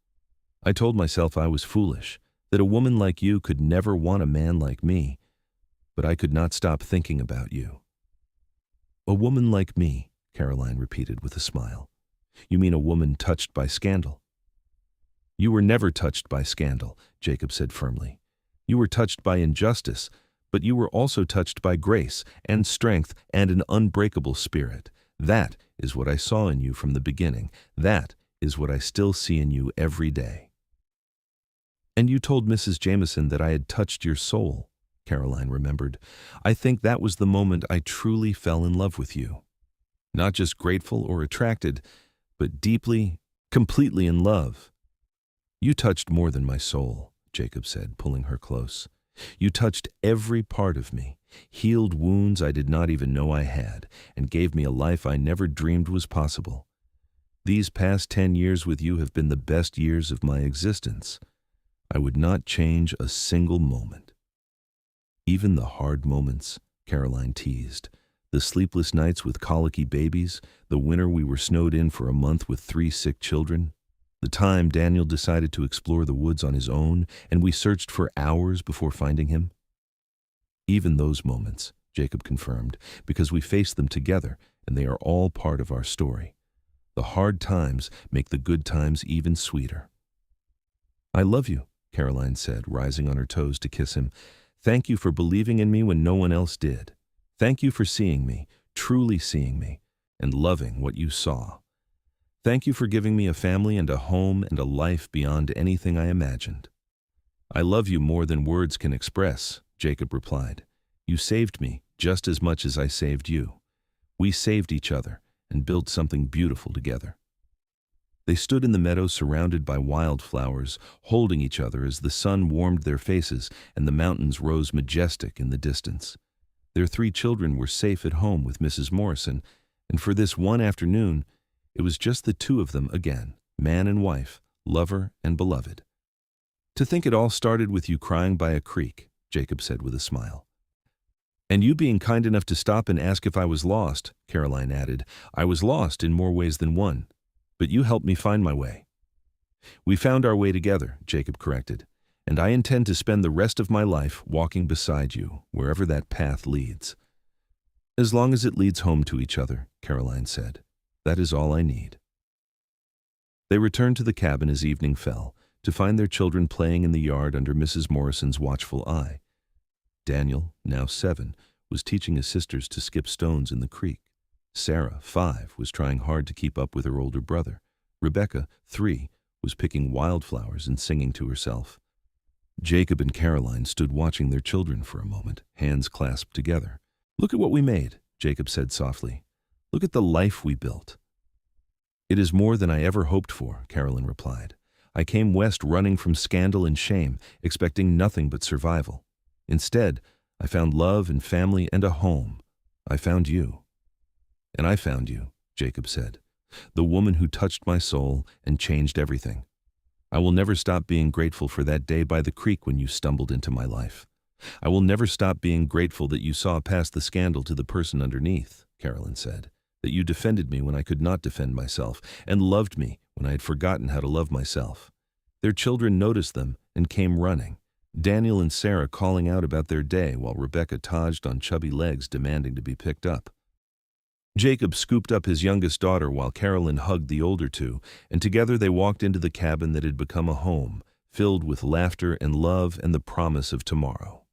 I told myself I was foolish, that a woman like you could never want a man like me, but I could not stop thinking about you." "A woman like me," Caroline repeated with a smile. "You mean a woman touched by scandal?" "You were never touched by scandal," Jacob said firmly. "You were touched by injustice, but you were also touched by grace and strength and an unbreakable spirit. That is what I saw in you from the beginning. That is what I still see in you every day." "And you told Mrs. Jameson that I had touched your soul," Caroline remembered. "I think that was the moment I truly fell in love with you. Not just grateful or attracted, but deeply, completely in love." "You touched more than my soul," Jacob said, pulling her close. "You touched every part of me, healed wounds I did not even know I had, and gave me a life I never dreamed was possible. These past 10 years with you have been the best years of my existence. I would not change a single moment." "Even the hard moments," Caroline teased. "The sleepless nights with colicky babies, the winter we were snowed in for a month with 3 sick children, the time Daniel decided to explore the woods on his own and we searched for hours before finding him." "Even those moments," Jacob confirmed, "because we faced them together and they are all part of our story. The hard times make the good times even sweeter." "I love you," Caroline said, rising on her toes to kiss him. "Thank you for believing in me when no one else did. Thank you for seeing me, truly seeing me, and loving what you saw. Thank you for giving me a family and a home and a life beyond anything I imagined." "I love you more than words can express," Jacob replied. "You saved me just as much as I saved you. We saved each other and built something beautiful together." They stood in the meadow surrounded by wildflowers, holding each other as the sun warmed their faces and the mountains rose majestic in the distance. Their 3 children were safe at home with Mrs. Morrison, and for this one afternoon, it was just the 2 of them again, man and wife, lover and beloved. "To think it all started with you crying by a creek," Jacob said with a smile. And you being kind enough to stop and ask if I was lost, Caroline added. I was lost in more ways than one, but you helped me find my way. We found our way together, Jacob corrected, and I intend to spend the rest of my life walking beside you, wherever that path leads. As long as it leads home to each other, Caroline said. That is all I need. They returned to the cabin as evening fell, to find their children playing in the yard under Mrs. Morrison's watchful eye. Daniel, now 7, was teaching his sisters to skip stones in the creek. Sarah, 5, was trying hard to keep up with her older brother. Rebecca, 3, was picking wildflowers and singing to herself. Jacob and Caroline stood watching their children for a moment, hands clasped together. Look at what we made, Jacob said softly. Look at the life we built. It is more than I ever hoped for, Caroline replied. I came west running from scandal and shame, expecting nothing but survival. Instead, I found love and family and a home. I found you. And I found you, Jacob said, the woman who touched my soul and changed everything. I will never stop being grateful for that day by the creek when you stumbled into my life. I will never stop being grateful that you saw past the scandal to the person underneath, Caroline said, that you defended me when I could not defend myself and loved me when I had forgotten how to love myself. Their children noticed them and came running, Daniel and Sarah calling out about their day while Rebecca todged on chubby legs demanding to be picked up. Jacob scooped up his youngest daughter while Caroline hugged the older two, and together they walked into the cabin that had become a home, filled with laughter and love and the promise of tomorrow.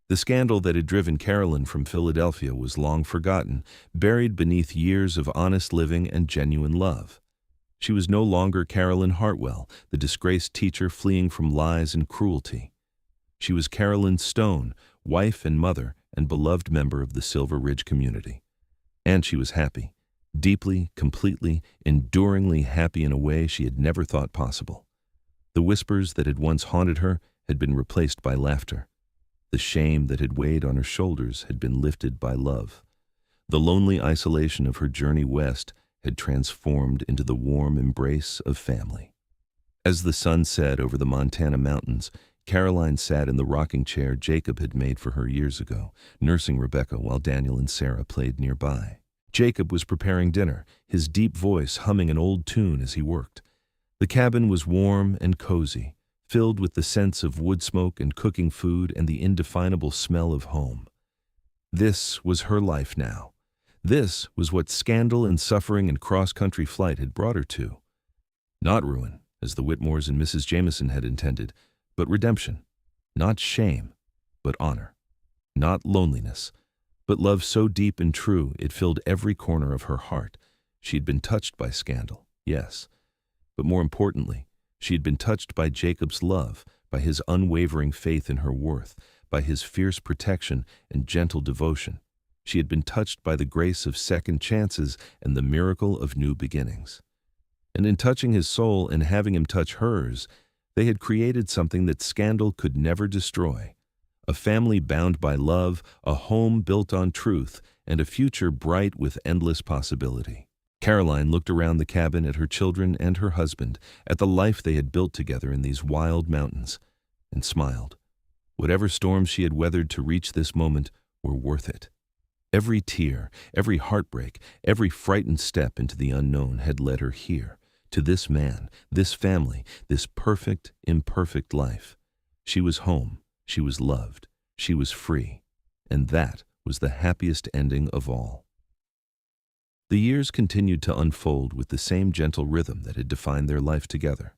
The scandal that had driven Caroline from Philadelphia was long forgotten, buried beneath years of honest living and genuine love. She was no longer Caroline Hartwell, the disgraced teacher fleeing from lies and cruelty. She was Caroline Stone, wife and mother and beloved member of the Silver Ridge community. And she was happy, deeply, completely, enduringly happy in a way she had never thought possible. The whispers that had once haunted her had been replaced by laughter. The shame that had weighed on her shoulders had been lifted by love. The lonely isolation of her journey west had transformed into the warm embrace of family. As the sun set over the Montana mountains, Caroline sat in the rocking chair Jacob had made for her years ago, nursing Rebecca while Daniel and Sarah played nearby. Jacob was preparing dinner, his deep voice humming an old tune as he worked. The cabin was warm and cozy, filled with the sense of wood smoke and cooking food and the indefinable smell of home. This was her life now. This was what scandal and suffering and cross-country flight had brought her to. Not ruin, as the Whitmores and Mrs. Jameson had intended, but redemption. Not shame, but honor. Not loneliness, but love so deep and true it filled every corner of her heart. She had been touched by scandal, yes, but more importantly, she had been touched by Jacob's love, by his unwavering faith in her worth, by his fierce protection and gentle devotion. She had been touched by the grace of second chances and the miracle of new beginnings. And in touching his soul and having him touch hers, they had created something that scandal could never destroy. A family bound by love, a home built on truth, and a future bright with endless possibility. Caroline looked around the cabin at her children and her husband, at the life they had built together in these wild mountains, and smiled. Whatever storms she had weathered to reach this moment were worth it. Every tear, every heartbreak, every frightened step into the unknown had led her here, to this man, this family, this perfect, imperfect life. She was home, she was loved, she was free, and that was the happiest ending of all. The years continued to unfold with the same gentle rhythm that had defined their life together.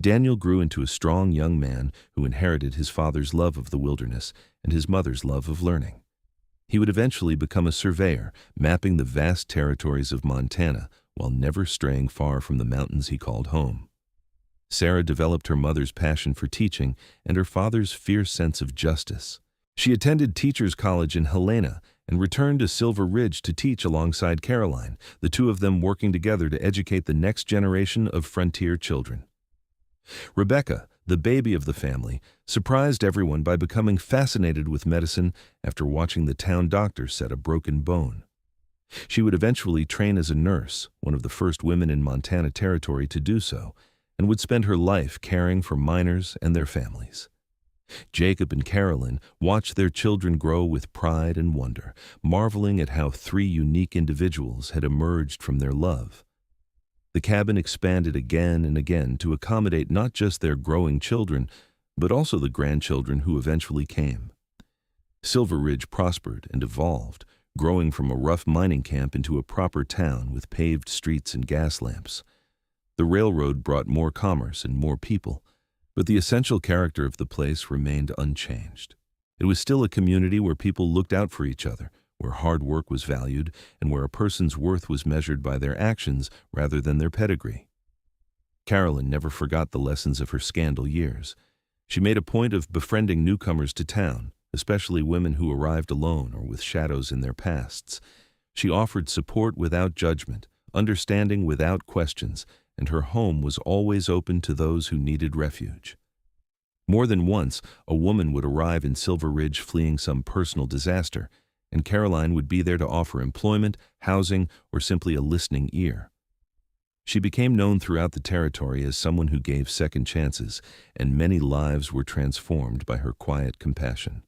Daniel grew into a strong young man who inherited his father's love of the wilderness and his mother's love of learning. He would eventually become a surveyor, mapping the vast territories of Montana while never straying far from the mountains he called home. Sarah developed her mother's passion for teaching and her father's fierce sense of justice. She attended Teachers College in Helena and returned to Silver Ridge to teach alongside Caroline, the two of them working together to educate the next generation of frontier children. Rebecca, the baby of the family, surprised everyone by becoming fascinated with medicine after watching the town doctor set a broken bone. She would eventually train as a nurse, one of the first women in Montana Territory to do so, and would spend her life caring for miners and their families. Jacob and Carolyn watched their children grow with pride and wonder, marveling at how three unique individuals had emerged from their love. The cabin expanded again and again to accommodate not just their growing children, but also the grandchildren who eventually came. Silver Ridge prospered and evolved, growing from a rough mining camp into a proper town with paved streets and gas lamps. The railroad brought more commerce and more people, but the essential character of the place remained unchanged. It was still a community where people looked out for each other, where hard work was valued, and where a person's worth was measured by their actions rather than their pedigree. Carolyn never forgot the lessons of her scandal years. She made a point of befriending newcomers to town, especially women who arrived alone or with shadows in their pasts. She offered support without judgment, understanding without questions, and her home was always open to those who needed refuge. More than once, a woman would arrive in Silver Ridge fleeing some personal disaster, and Caroline would be there to offer employment, housing, or simply a listening ear. She became known throughout the territory as someone who gave second chances, and many lives were transformed by her quiet compassion.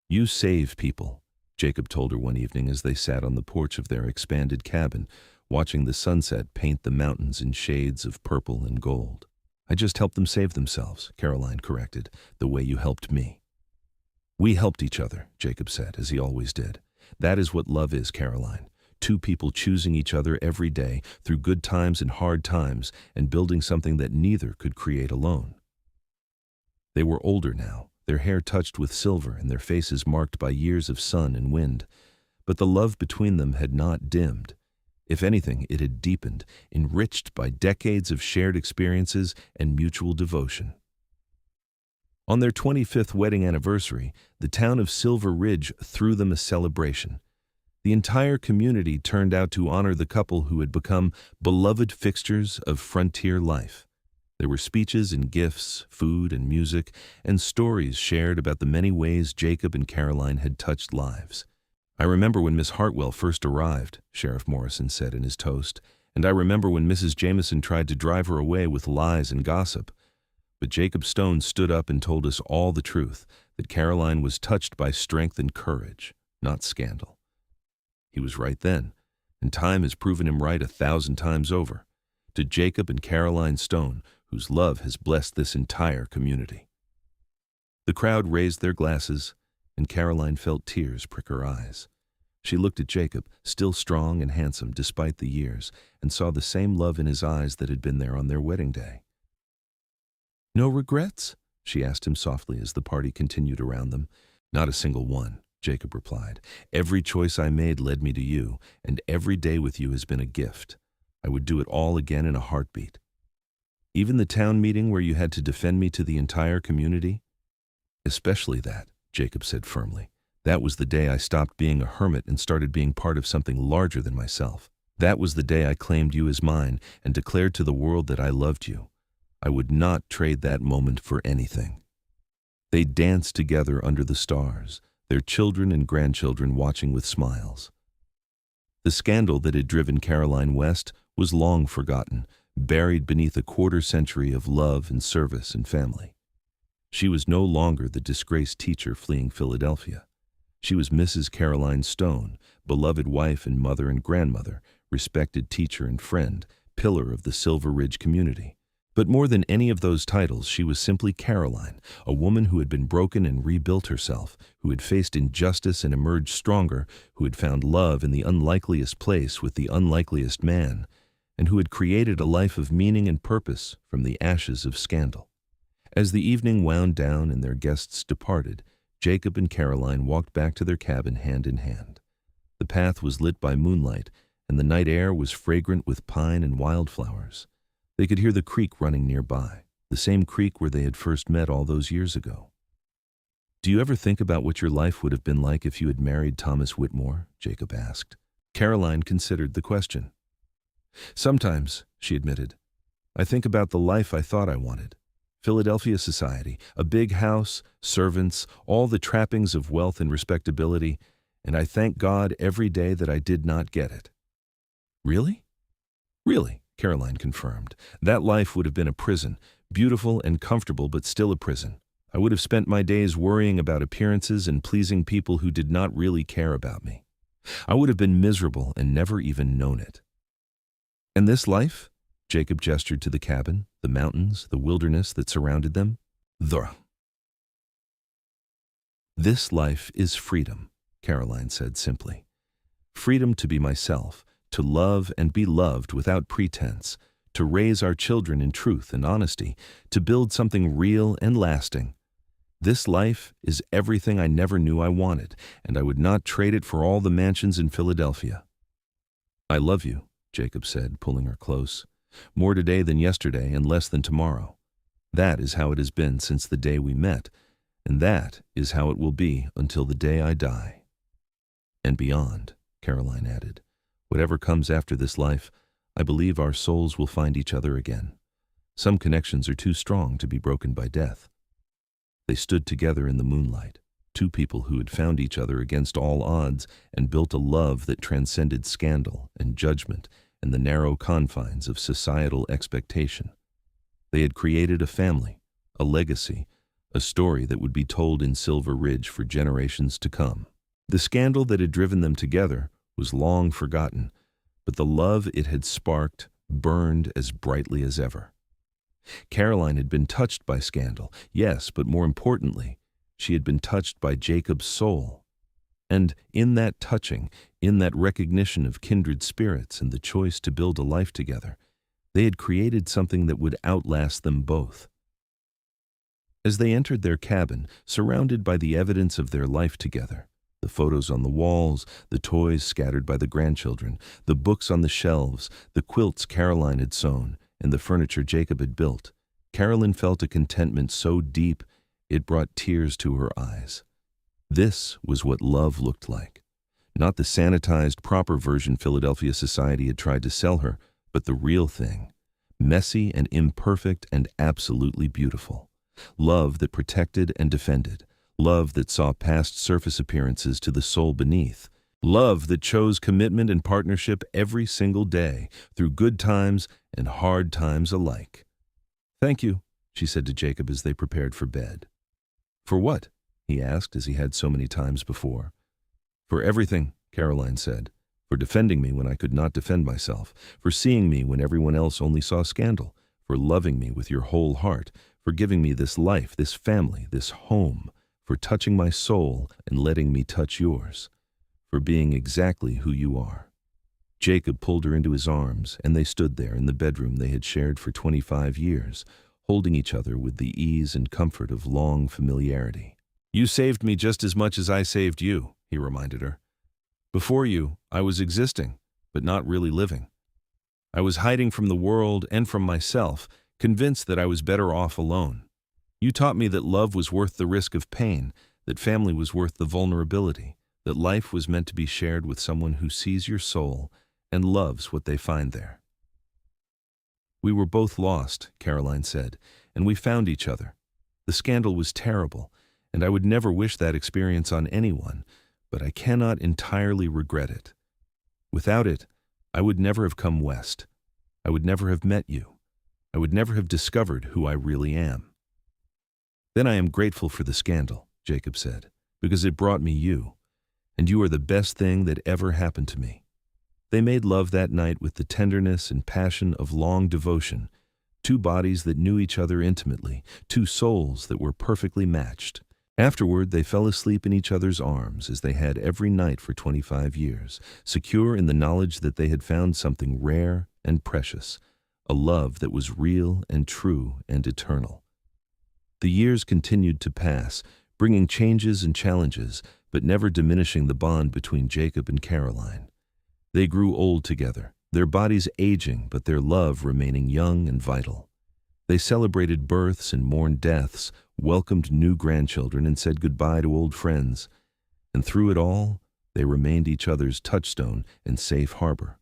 "You save people," Jacob told her one evening as they sat on the porch of their expanded cabin, watching the sunset paint the mountains in shades of purple and gold. "I just helped them save themselves," Caroline corrected, "the way you helped me." "We helped each other," Jacob said, as he always did. "That is what love is, Caroline. Two people choosing each other every day through good times and hard times and building something that neither could create alone." They were older now, their hair touched with silver and their faces marked by years of sun and wind. But the love between them had not dimmed. If anything, it had deepened, enriched by decades of shared experiences and mutual devotion. On their 25th wedding anniversary, the town of Silver Ridge threw them a celebration. The entire community turned out to honor the couple who had become beloved fixtures of frontier life. There were speeches and gifts, food and music, and stories shared about the many ways Jacob and Caroline had touched lives. "I remember when Miss Hartwell first arrived," Sheriff Morrison said in his toast, "and I remember when Mrs. Jameson tried to drive her away with lies and gossip. But Jacob Stone stood up and told us all the truth, that Caroline was touched by strength and courage, not scandal." He was right then, and time has proven him right 1,000 times over. To Jacob and Caroline Stone, whose love has blessed this entire community. The crowd raised their glasses, and Caroline felt tears prick her eyes. She looked at Jacob, still strong and handsome despite the years, and saw the same love in his eyes that had been there on their wedding day. "No regrets?" she asked him softly as the party continued around them. "Not a single one," Jacob replied. "Every choice I made led me to you, and every day with you has been a gift. I would do it all again in a heartbeat." "Even the town meeting where you had to defend me to the entire community?" "Especially that," Jacob said firmly. "That was the day I stopped being a hermit and started being part of something larger than myself. That was the day I claimed you as mine and declared to the world that I loved you. I would not trade that moment for anything." They danced together under the stars, their children and grandchildren watching with smiles. The scandal that had driven Caroline west was long forgotten, buried beneath a quarter-century of love and service and family. She was no longer the disgraced teacher fleeing Philadelphia. She was Mrs. Caroline Stone, beloved wife and mother and grandmother, respected teacher and friend, pillar of the Silver Ridge community. But more than any of those titles, she was simply Caroline, a woman who had been broken and rebuilt herself, who had faced injustice and emerged stronger, who had found love in the unlikeliest place with the unlikeliest man, and who had created a life of meaning and purpose from the ashes of scandal. As the evening wound down and their guests departed, Jacob and Caroline walked back to their cabin hand in hand. The path was lit by moonlight, and the night air was fragrant with pine and wildflowers. They could hear the creek running nearby, the same creek where they had first met all those years ago. "Do you ever think about what your life would have been like if you had married Thomas Whitmore?" Jacob asked. Caroline considered the question. "Sometimes," she admitted. "I think about the life I thought I wanted. Philadelphia society, a big house, servants, all the trappings of wealth and respectability, and I thank God every day that I did not get it." "Really?" "Really," Caroline confirmed. "That life would have been a prison, beautiful and comfortable but still a prison. I would have spent my days worrying about appearances and pleasing people who did not really care about me. I would have been miserable and never even known it. And this life? Jacob gestured to the cabin, the mountains, the wilderness that surrounded them. This life is freedom, Caroline said simply. Freedom to be myself, to love and be loved without pretense, to raise our children in truth and honesty, to build something real and lasting. This life is everything I never knew I wanted, and I would not trade it for all the mansions in Philadelphia. I love you, Jacob said, pulling her close. More today than yesterday and less than tomorrow. That is how it has been since the day we met, and that is how it will be until the day I die. And beyond, Caroline added. Whatever comes after this life, I believe our souls will find each other again. Some connections are too strong to be broken by death. They stood together in the moonlight, two people who had found each other against all odds and built a love that transcended scandal and judgment and the narrow confines of societal expectation. They had created a family, a legacy, a story that would be told in Silver Ridge for generations to come. The scandal that had driven them together was long forgotten, but the love it had sparked burned as brightly as ever. Caroline had been touched by scandal, yes, but more importantly, she had been touched by Jacob's soul. And in that touching, in that recognition of kindred spirits and the choice to build a life together, they had created something that would outlast them both. As they entered their cabin, surrounded by the evidence of their life together, the photos on the walls, the toys scattered by the grandchildren, the books on the shelves, the quilts Caroline had sewn, and the furniture Jacob had built, Carolyn felt a contentment so deep it brought tears to her eyes. This was what love looked like. Not the sanitized, proper version Philadelphia society had tried to sell her, but the real thing. Messy and imperfect and absolutely beautiful. Love that protected and defended. Love that saw past surface appearances to the soul beneath. Love that chose commitment and partnership every single day, through good times and hard times alike. "Thank you," she said to Jacob as they prepared for bed. "For what?" he asked, as he had so many times before. "For everything," Caroline said. "For defending me when I could not defend myself. For seeing me when everyone else only saw scandal. For loving me with your whole heart. For giving me this life, this family, this home. For touching my soul and letting me touch yours. For being exactly who you are." Jacob pulled her into his arms, and they stood there in the bedroom they had shared for 25 years, holding each other with the ease and comfort of long familiarity. "You saved me just as much as I saved you," he reminded her. "Before you, I was existing, but not really living. I was hiding from the world and from myself, convinced that I was better off alone. You taught me that love was worth the risk of pain, that family was worth the vulnerability, that life was meant to be shared with someone who sees your soul and loves what they find there." "We were both lost," Caroline said, "and we found each other. The scandal was terrible, and I would never wish that experience on anyone, but I cannot entirely regret it. Without it, I would never have come west. I would never have met you. I would never have discovered who I really am." "Then I am grateful for the scandal," Jacob said, "because it brought me you, and you are the best thing that ever happened to me." They made love that night with the tenderness and passion of long devotion, two bodies that knew each other intimately, two souls that were perfectly matched. Afterward, they fell asleep in each other's arms, as they had every night for 25 years, secure in the knowledge that they had found something rare and precious, a love that was real and true and eternal. The years continued to pass, bringing changes and challenges, but never diminishing the bond between Jacob and Caroline. They grew old together, their bodies aging, but their love remaining young and vital. They celebrated births and mourned deaths, welcomed new grandchildren, and said goodbye to old friends. And through it all, they remained each other's touchstone and safe harbor.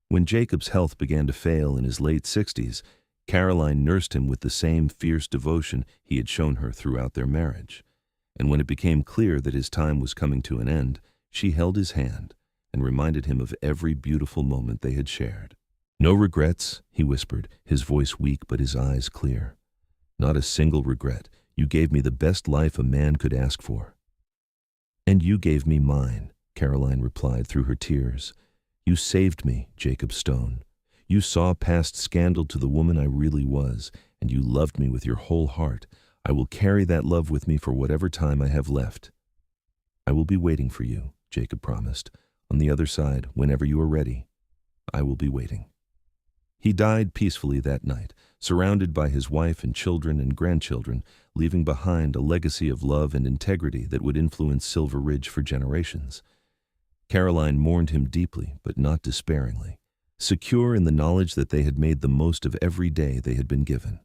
When Jacob's health began to fail in his late 60s, Caroline nursed him with the same fierce devotion he had shown her throughout their marriage. And when it became clear that his time was coming to an end, she held his hand and reminded him of every beautiful moment they had shared. "No regrets," he whispered, his voice weak but his eyes clear. "Not a single regret. You gave me the best life a man could ask for." "And you gave me mine," Caroline replied through her tears. "You saved me, Jacob Stone. You saw past scandal to the woman I really was, and you loved me with your whole heart. I will carry that love with me for whatever time I have left." "I will be waiting for you," Jacob promised. "On the other side, whenever you are ready, I will be waiting." He died peacefully that night, surrounded by his wife and children and grandchildren, leaving behind a legacy of love and integrity that would influence Silver Ridge for generations. Caroline mourned him deeply, but not despairingly, secure in the knowledge that they had made the most of every day they had been given.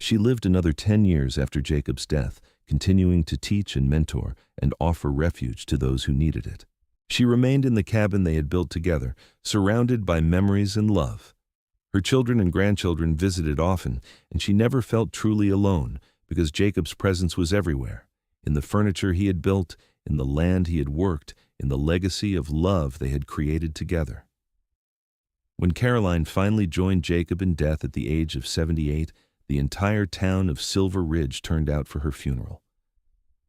She lived another 10 years after Jacob's death, continuing to teach and mentor and offer refuge to those who needed it. She remained in the cabin they had built together, surrounded by memories and love. Her children and grandchildren visited often, and she never felt truly alone because Jacob's presence was everywhere, in the furniture he had built, in the land he had worked, in the legacy of love they had created together. When Caroline finally joined Jacob in death at the age of 78, the entire town of Silver Ridge turned out for her funeral.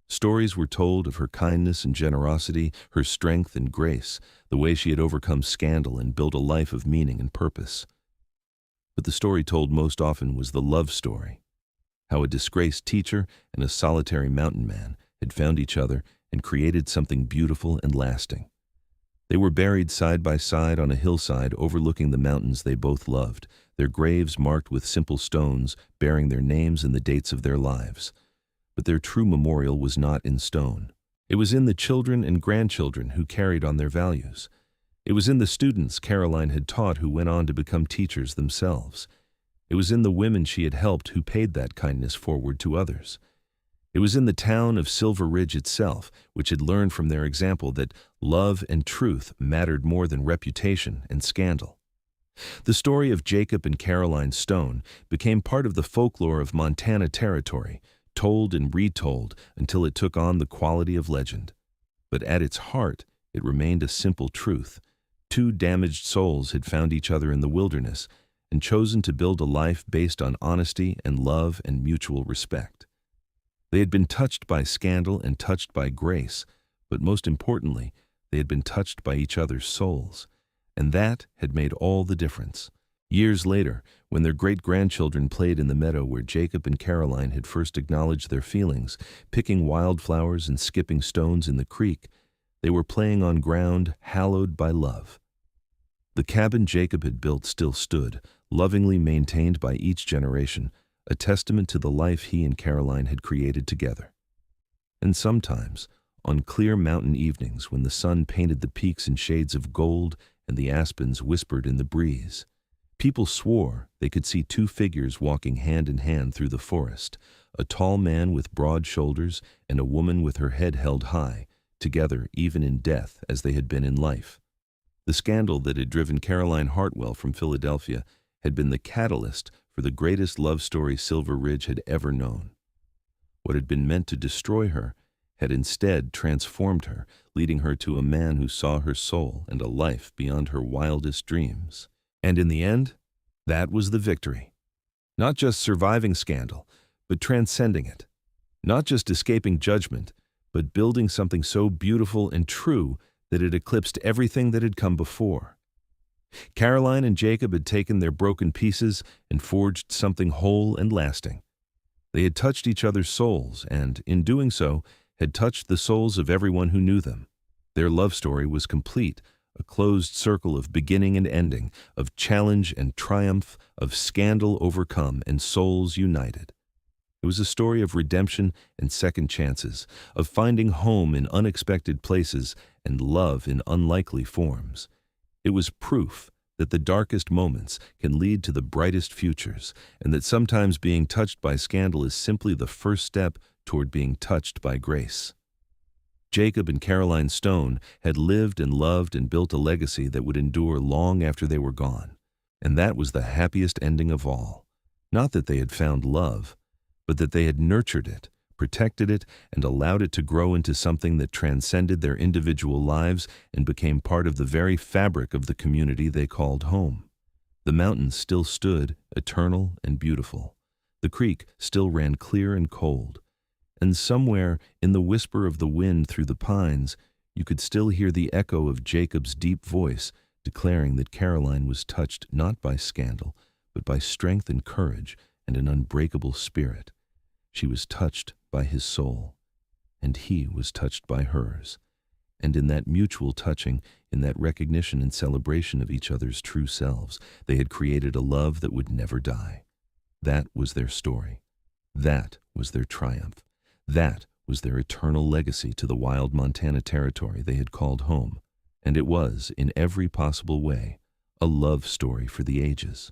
Stories were told of her kindness and generosity, her strength and grace, the way she had overcome scandal and built a life of meaning and purpose. But the story told most often was the love story, how a disgraced teacher and a solitary mountain man had found each other and created something beautiful and lasting. They were buried side by side on a hillside overlooking the mountains they both loved, their graves marked with simple stones bearing their names and the dates of their lives. But their true memorial was not in stone. It was in the children and grandchildren who carried on their values. It was in the students Caroline had taught who went on to become teachers themselves. It was in the women she had helped who paid that kindness forward to others. It was in the town of Silver Ridge itself, which had learned from their example that love and truth mattered more than reputation and scandal. The story of Jacob and Caroline Stone became part of the folklore of Montana Territory, told and retold until it took on the quality of legend. But at its heart, it remained a simple truth. Two damaged souls had found each other in the wilderness and chosen to build a life based on honesty and love and mutual respect. They had been touched by scandal and touched by grace, but most importantly, they had been touched by each other's souls, and that had made all the difference. Years later, when their great-grandchildren played in the meadow where Jacob and Caroline had first acknowledged their feelings, picking wildflowers and skipping stones in the creek, they were playing on ground hallowed by love. The cabin Jacob had built still stood, lovingly maintained by each generation, a testament to the life he and Caroline had created together. And sometimes, on clear mountain evenings when the sun painted the peaks in shades of gold and the aspens whispered in the breeze, people swore they could see two figures walking hand in hand through the forest, a tall man with broad shoulders and a woman with her head held high, together even in death as they had been in life. The scandal that had driven Caroline Hartwell from Philadelphia had been the catalyst for the greatest love story Silver Ridge had ever known. What had been meant to destroy her had instead transformed her, leading her to a man who saw her soul and a life beyond her wildest dreams. And in the end, that was the victory. Not just surviving scandal, but transcending it. Not just escaping judgment, but building something so beautiful and true that it eclipsed everything that had come before. Caroline and Jacob had taken their broken pieces and forged something whole and lasting. They had touched each other's souls and, in doing so, had touched the souls of everyone who knew them. Their love story was complete, a closed circle of beginning and ending, of challenge and triumph, of scandal overcome and souls united. It was a story of redemption and second chances, of finding home in unexpected places and love in unlikely forms. It was proof that the darkest moments can lead to the brightest futures, and that sometimes being touched by scandal is simply the first step toward being touched by grace. Jacob and Caroline Stone had lived and loved and built a legacy that would endure long after they were gone, and that was the happiest ending of all. Not that they had found love, but that they had nurtured it, protected it, and allowed it to grow into something that transcended their individual lives and became part of the very fabric of the community they called home. The mountains still stood, eternal and beautiful. The creek still ran clear and cold, And somewhere, in the whisper of the wind through the pines, you could still hear the echo of Jacob's deep voice declaring that Caroline was touched not by scandal, but by strength and courage and an unbreakable spirit. She was touched by his soul, and he was touched by hers. And in that mutual touching, in that recognition and celebration of each other's true selves, they had created a love that would never die. That was their story. That was their triumph. That was their eternal legacy to the wild Montana territory they had called home. And it was, in every possible way, a love story for the ages.